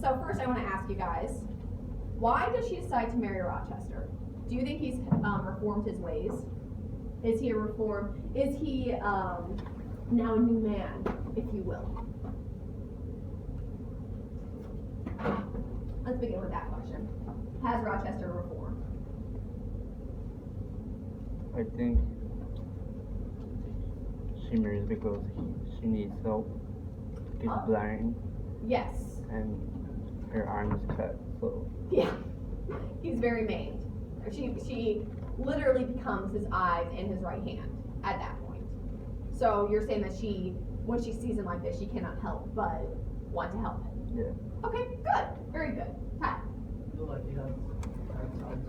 So first I want to ask you guys, why does she decide to marry Rochester? Do you think he's reformed his ways? Is he now a new man, if you will? Let's begin with that question. Has Rochester reformed? I think she marries because she needs help. She's blind Yes. and her arm is cut, so Yeah. He's very maimed. She literally becomes his eyes and his right hand at that point. So you're saying that when she sees him like this, she cannot help but want to help him. yeah. Okay, good. Very good. Pat. I feel like he has time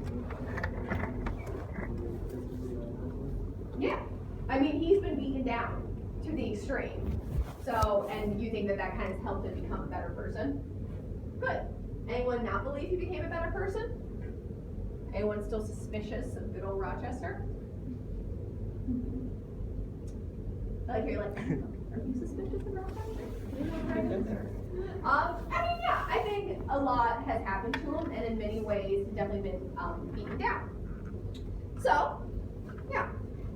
to Yeah. I mean, he's been beaten down to the extreme. So, and you think that that kind of helped him become a better person? Good. Anyone not believe he became a better person? Anyone still suspicious of good old Rochester? I like you're like, are you suspicious of Rochester? You know the right answer. I mean, yeah, I think a lot has happened to him, and in many ways, he's definitely been beaten down. So, yeah.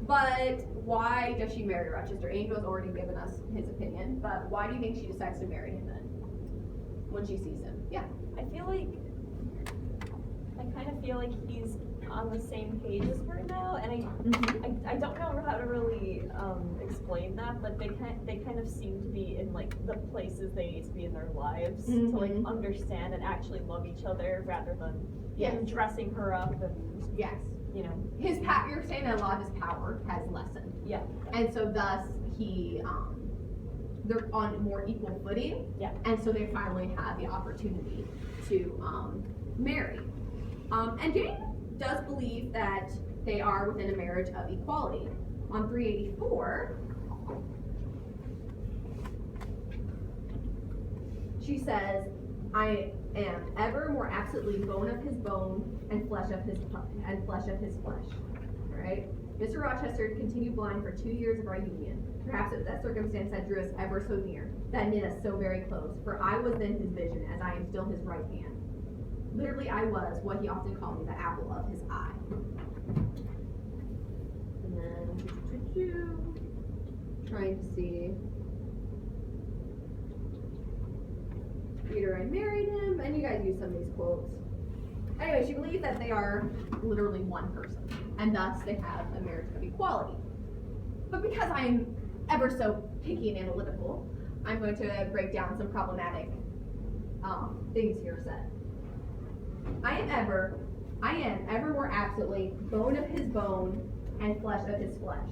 But why does she marry Rochester? Angel's already given us his opinion, but why do you think she decides to marry him then? When she sees him? Yeah. I kind of feel like he's on the same page as her now, and I don't know how to really explain that, but they kind of seem to be in like the places they need to be in their lives to like understand and actually love each other rather than him dressing her up and Yes. you know. His you're saying that a lot of his power has lessened. Yeah. And so thus they're on more equal footing. Yeah. And so they finally have the opportunity to marry. And Jane does believe that they are within a marriage of equality. On 384, she says, "I am ever more absolutely bone of his bone and flesh of his flesh." Right? Mr. Rochester continued blind for 2 years of our union. Perhaps it was that circumstance that drew us ever so near, that knit us so very close. For I was then his vision, as I am still his right hand. Literally, I was what he often called me, the apple of his eye. And then, trying to see. Peter, I married him, and you guys use some of these quotes. Anyway, she believes that they are literally one person, and thus they have a marriage of equality. But because I'm ever so picky and analytical, I'm going to break down some problematic things here said. I am ever more absolutely bone of his bone and flesh of his flesh.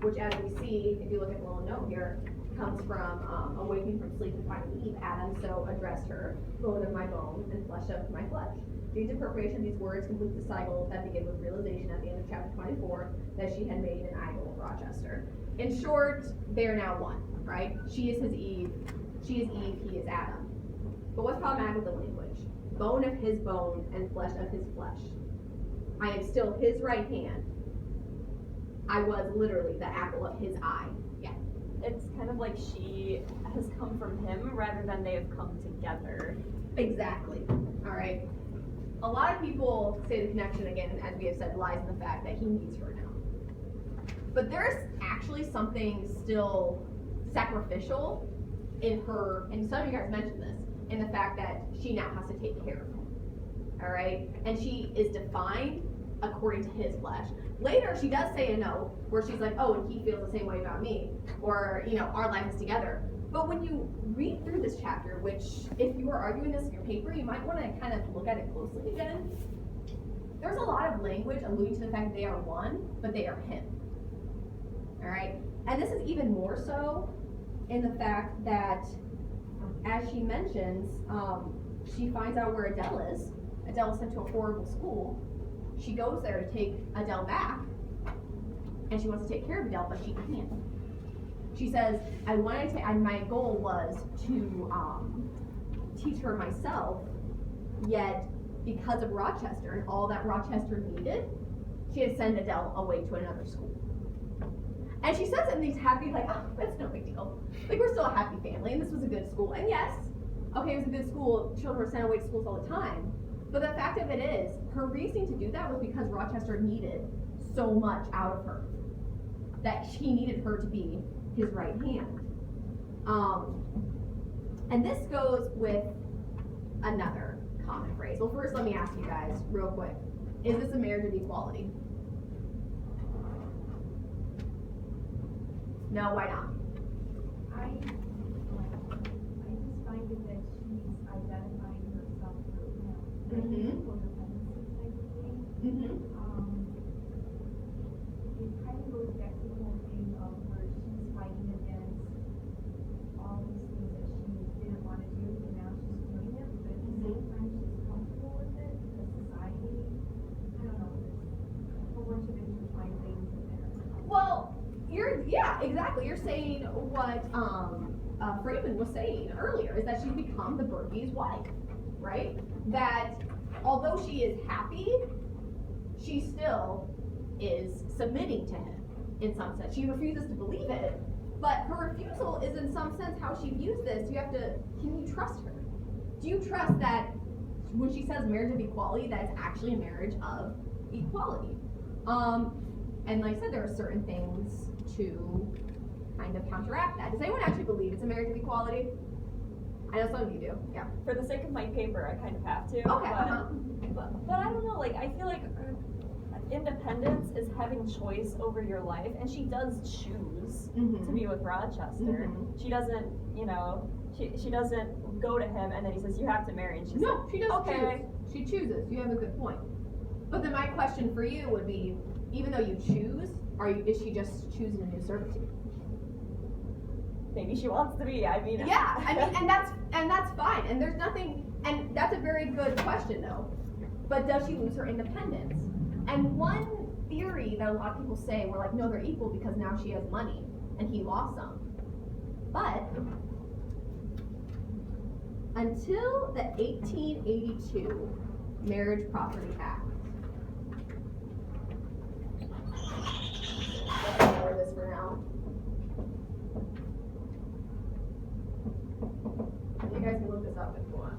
Which, as we see, if you look at the little note here, comes from awakening from sleep and finding Eve. Adam so addressed her, bone of my bone and flesh of my flesh. Jane's appropriation of these words completes the cycle that began with realization at the end of chapter 24 that she had made an idol of Rochester. In short, they are now one, right? She is his Eve, she is Eve, he is Adam. But what's problematic with the language? Bone of his bone and flesh of his flesh. I am still his right hand. I was literally the apple of his eye. Yeah. It's kind of like she has come from him rather than they have come together. Exactly. All right. A lot of people say the connection, again, as we have said, lies in the fact that he needs her now. But there's actually something still sacrificial in her, and some of you guys mentioned this, in the fact that she now has to take care of him. All right? And she is defined according to his flesh. Later, she does say a note where she's like, oh, and he feels the same way about me, or, you know, our life is together. But when you read through this chapter, which if you were arguing this in your paper, you might want to kind of look at it closely again. There's a lot of language alluding to the fact that they are one, but they are him. All right? And this is even more so in the fact that, as she mentions, she finds out where Adele is. Adele is sent to a horrible school. She goes there to take Adele back, and she wants to take care of Adele, but she can't. She says, my goal was to teach her myself, yet because of Rochester and all that Rochester needed, she had to send Adele away to another school. And she says it in these happy, like, oh, it's no big deal. Like, we're still a happy family, and this was a good school. And yes, okay, it was a good school, children were sent away to schools all the time. But the fact of it is, her reasoning to do that was because Rochester needed so much out of her, that he needed her to be his right hand. And this goes with another common phrase. Well, first let me ask you guys real quick. Is this a marriage of equality? No, why not? I just find it that she's identifying herself through him. Mhm. Codependency type of thing. Mm-hmm. It kind of goes back to the whole thing of where she's fighting against all these things that she didn't want to do, and now she's doing it, but at the same time she's comfortable with it because society, I don't know, there's a whole bunch of intertwined things in there. Well, yeah, exactly. You're saying what Freeman was saying earlier, is that she's become the Burpee's wife, right? That although she is happy, she still is submitting to him in some sense. She refuses to believe it, but her refusal is in some sense how she views this. Can you trust her? Do you trust that when she says marriage of equality, that it's actually a marriage of equality? And like I said, there are certain things to kind of counteract that. Does anyone actually believe it's a marriage of equality? I know some of you do, yeah. For the sake of my paper, I kind of have to. Okay, But I don't know, like, I feel like independence is having choice over your life, and she does choose to be with Rochester. She doesn't, you know, she doesn't go to him and then he says, you have to marry, and she's No, like, she does okay. choose. She chooses. You have a good point. But then my question for you would be, even though you choose, is she just choosing a new servitude? Maybe she wants to be, I mean. Yeah, I mean, and that's fine. And there's nothing, and that's a very good question though. But does she lose her independence? And one theory that a lot of people say, we're like, no, they're equal because now she has money and he lost some. But until the 1882 Marriage Property Act, let's ignore this for now. You guys can look this up if you want.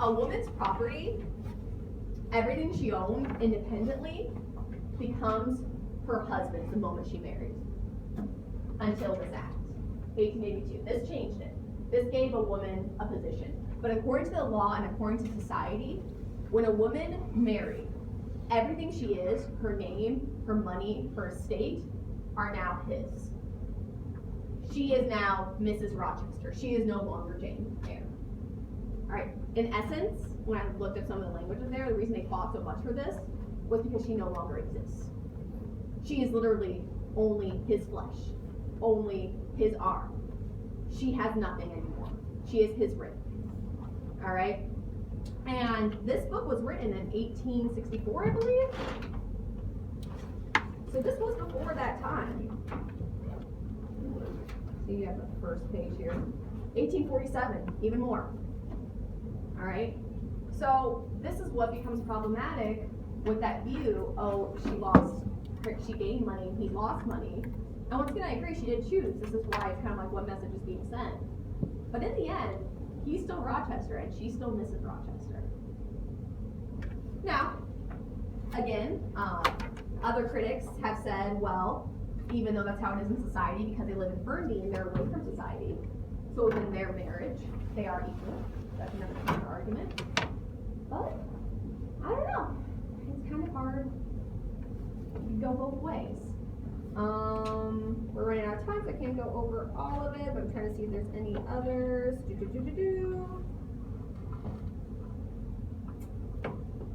A woman's property, everything she owned independently, becomes her husband's the moment she marries. Until this act, 1882. This changed it. This gave a woman a position. But according to the law and according to society, when a woman married, everything she is, her name, her money, her estate, are now his. She is now Mrs. Rochester. She is no longer Jane Eyre. All right. In essence, when I looked at some of the language in there, the reason they fought so much for this was because she no longer exists. She is literally only his flesh, only his arm. She has nothing anymore. She is his rib. All right. And this book was written in 1864, I believe. So this was before that time. So you have the first page here. 1847, even more. All right. So this is what becomes problematic with that view. Oh, she gained money, he lost money. And once again, I agree, she did choose. This is why it's kind of like what message is being sent. But in the end, he's still Rochester and she's still Mrs. Rochester. Now, again, other critics have said, well, even though that's how it is in society, because they live in Ferndean, they're away from society. So within their marriage, they are equal. That's another argument. But, I don't know. It's kind of hard to go both ways. We're running out of time, so I can't go over all of it, but I'm trying to see if there's any others.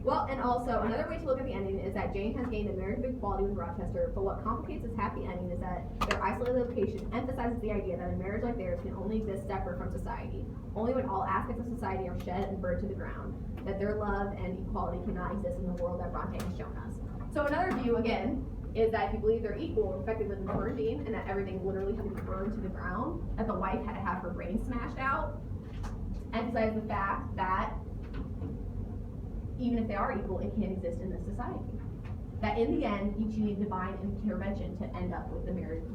Well, and also, another way to look at the ending is that Jane has gained a marriage of equality with Rochester, but what complicates this happy ending is that their isolated location emphasizes the idea that a marriage like theirs can only exist separate from society, only when all aspects of society are shed and burned to the ground, that their love and equality cannot exist in the world that Bronte has shown us. So another view, again, is that if you believe they're equal, in fact they live in Ferndean, and that everything literally had to be burned to the ground, that the wife had to have her brain smashed out, emphasize the fact that even if they are equal, it can't exist in this society. That in the end, each needed divine intervention to end up with the marriage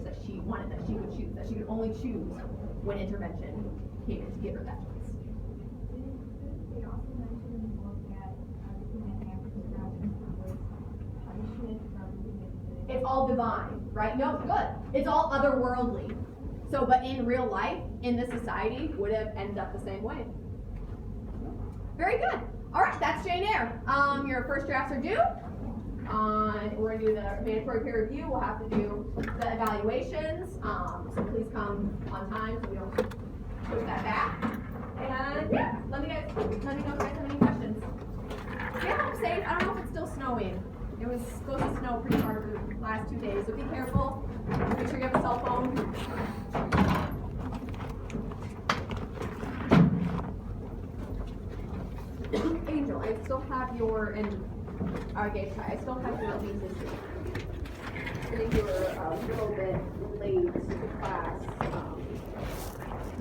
that she wanted, that she would choose, that she could only choose when intervention came in to give her that choice. They also mentioned in the book that human African Americans was punishment from being It's all divine, right? No, good. It's all otherworldly. So, but in real life, in this society, would have ended up the same way. Very good. All right, that's Jane Eyre. Your first drafts are due. We're gonna do the mandatory peer review. We'll have to do the evaluations. So please come on time so we don't push that back. And yeah, let me know if you guys have any questions. Stay home safe. I don't know if it's still snowing. It was supposed to snow pretty hard for the last 2 days, so be careful. Make sure you have a cell phone. Angel, I still have your, and I still have your thesis. I think you were a little bit late to class.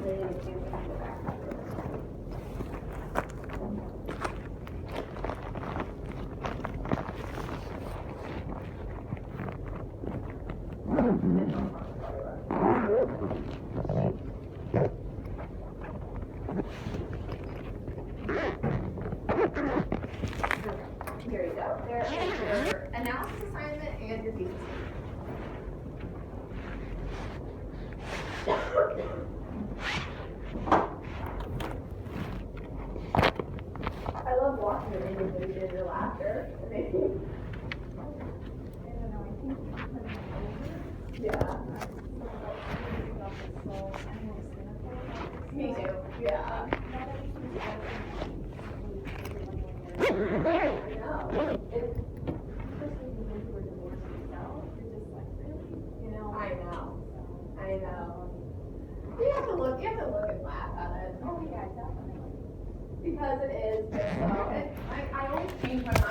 They didn't have a chance to go back after. Here you go. There is your analysis assignment and your thesis. I love watching the videos of your laughter. Amazing. Yeah. Me too. Yeah. I know. I know. You have to look and laugh at it. Oh yeah, definitely. Because it is just so, I always change my mind.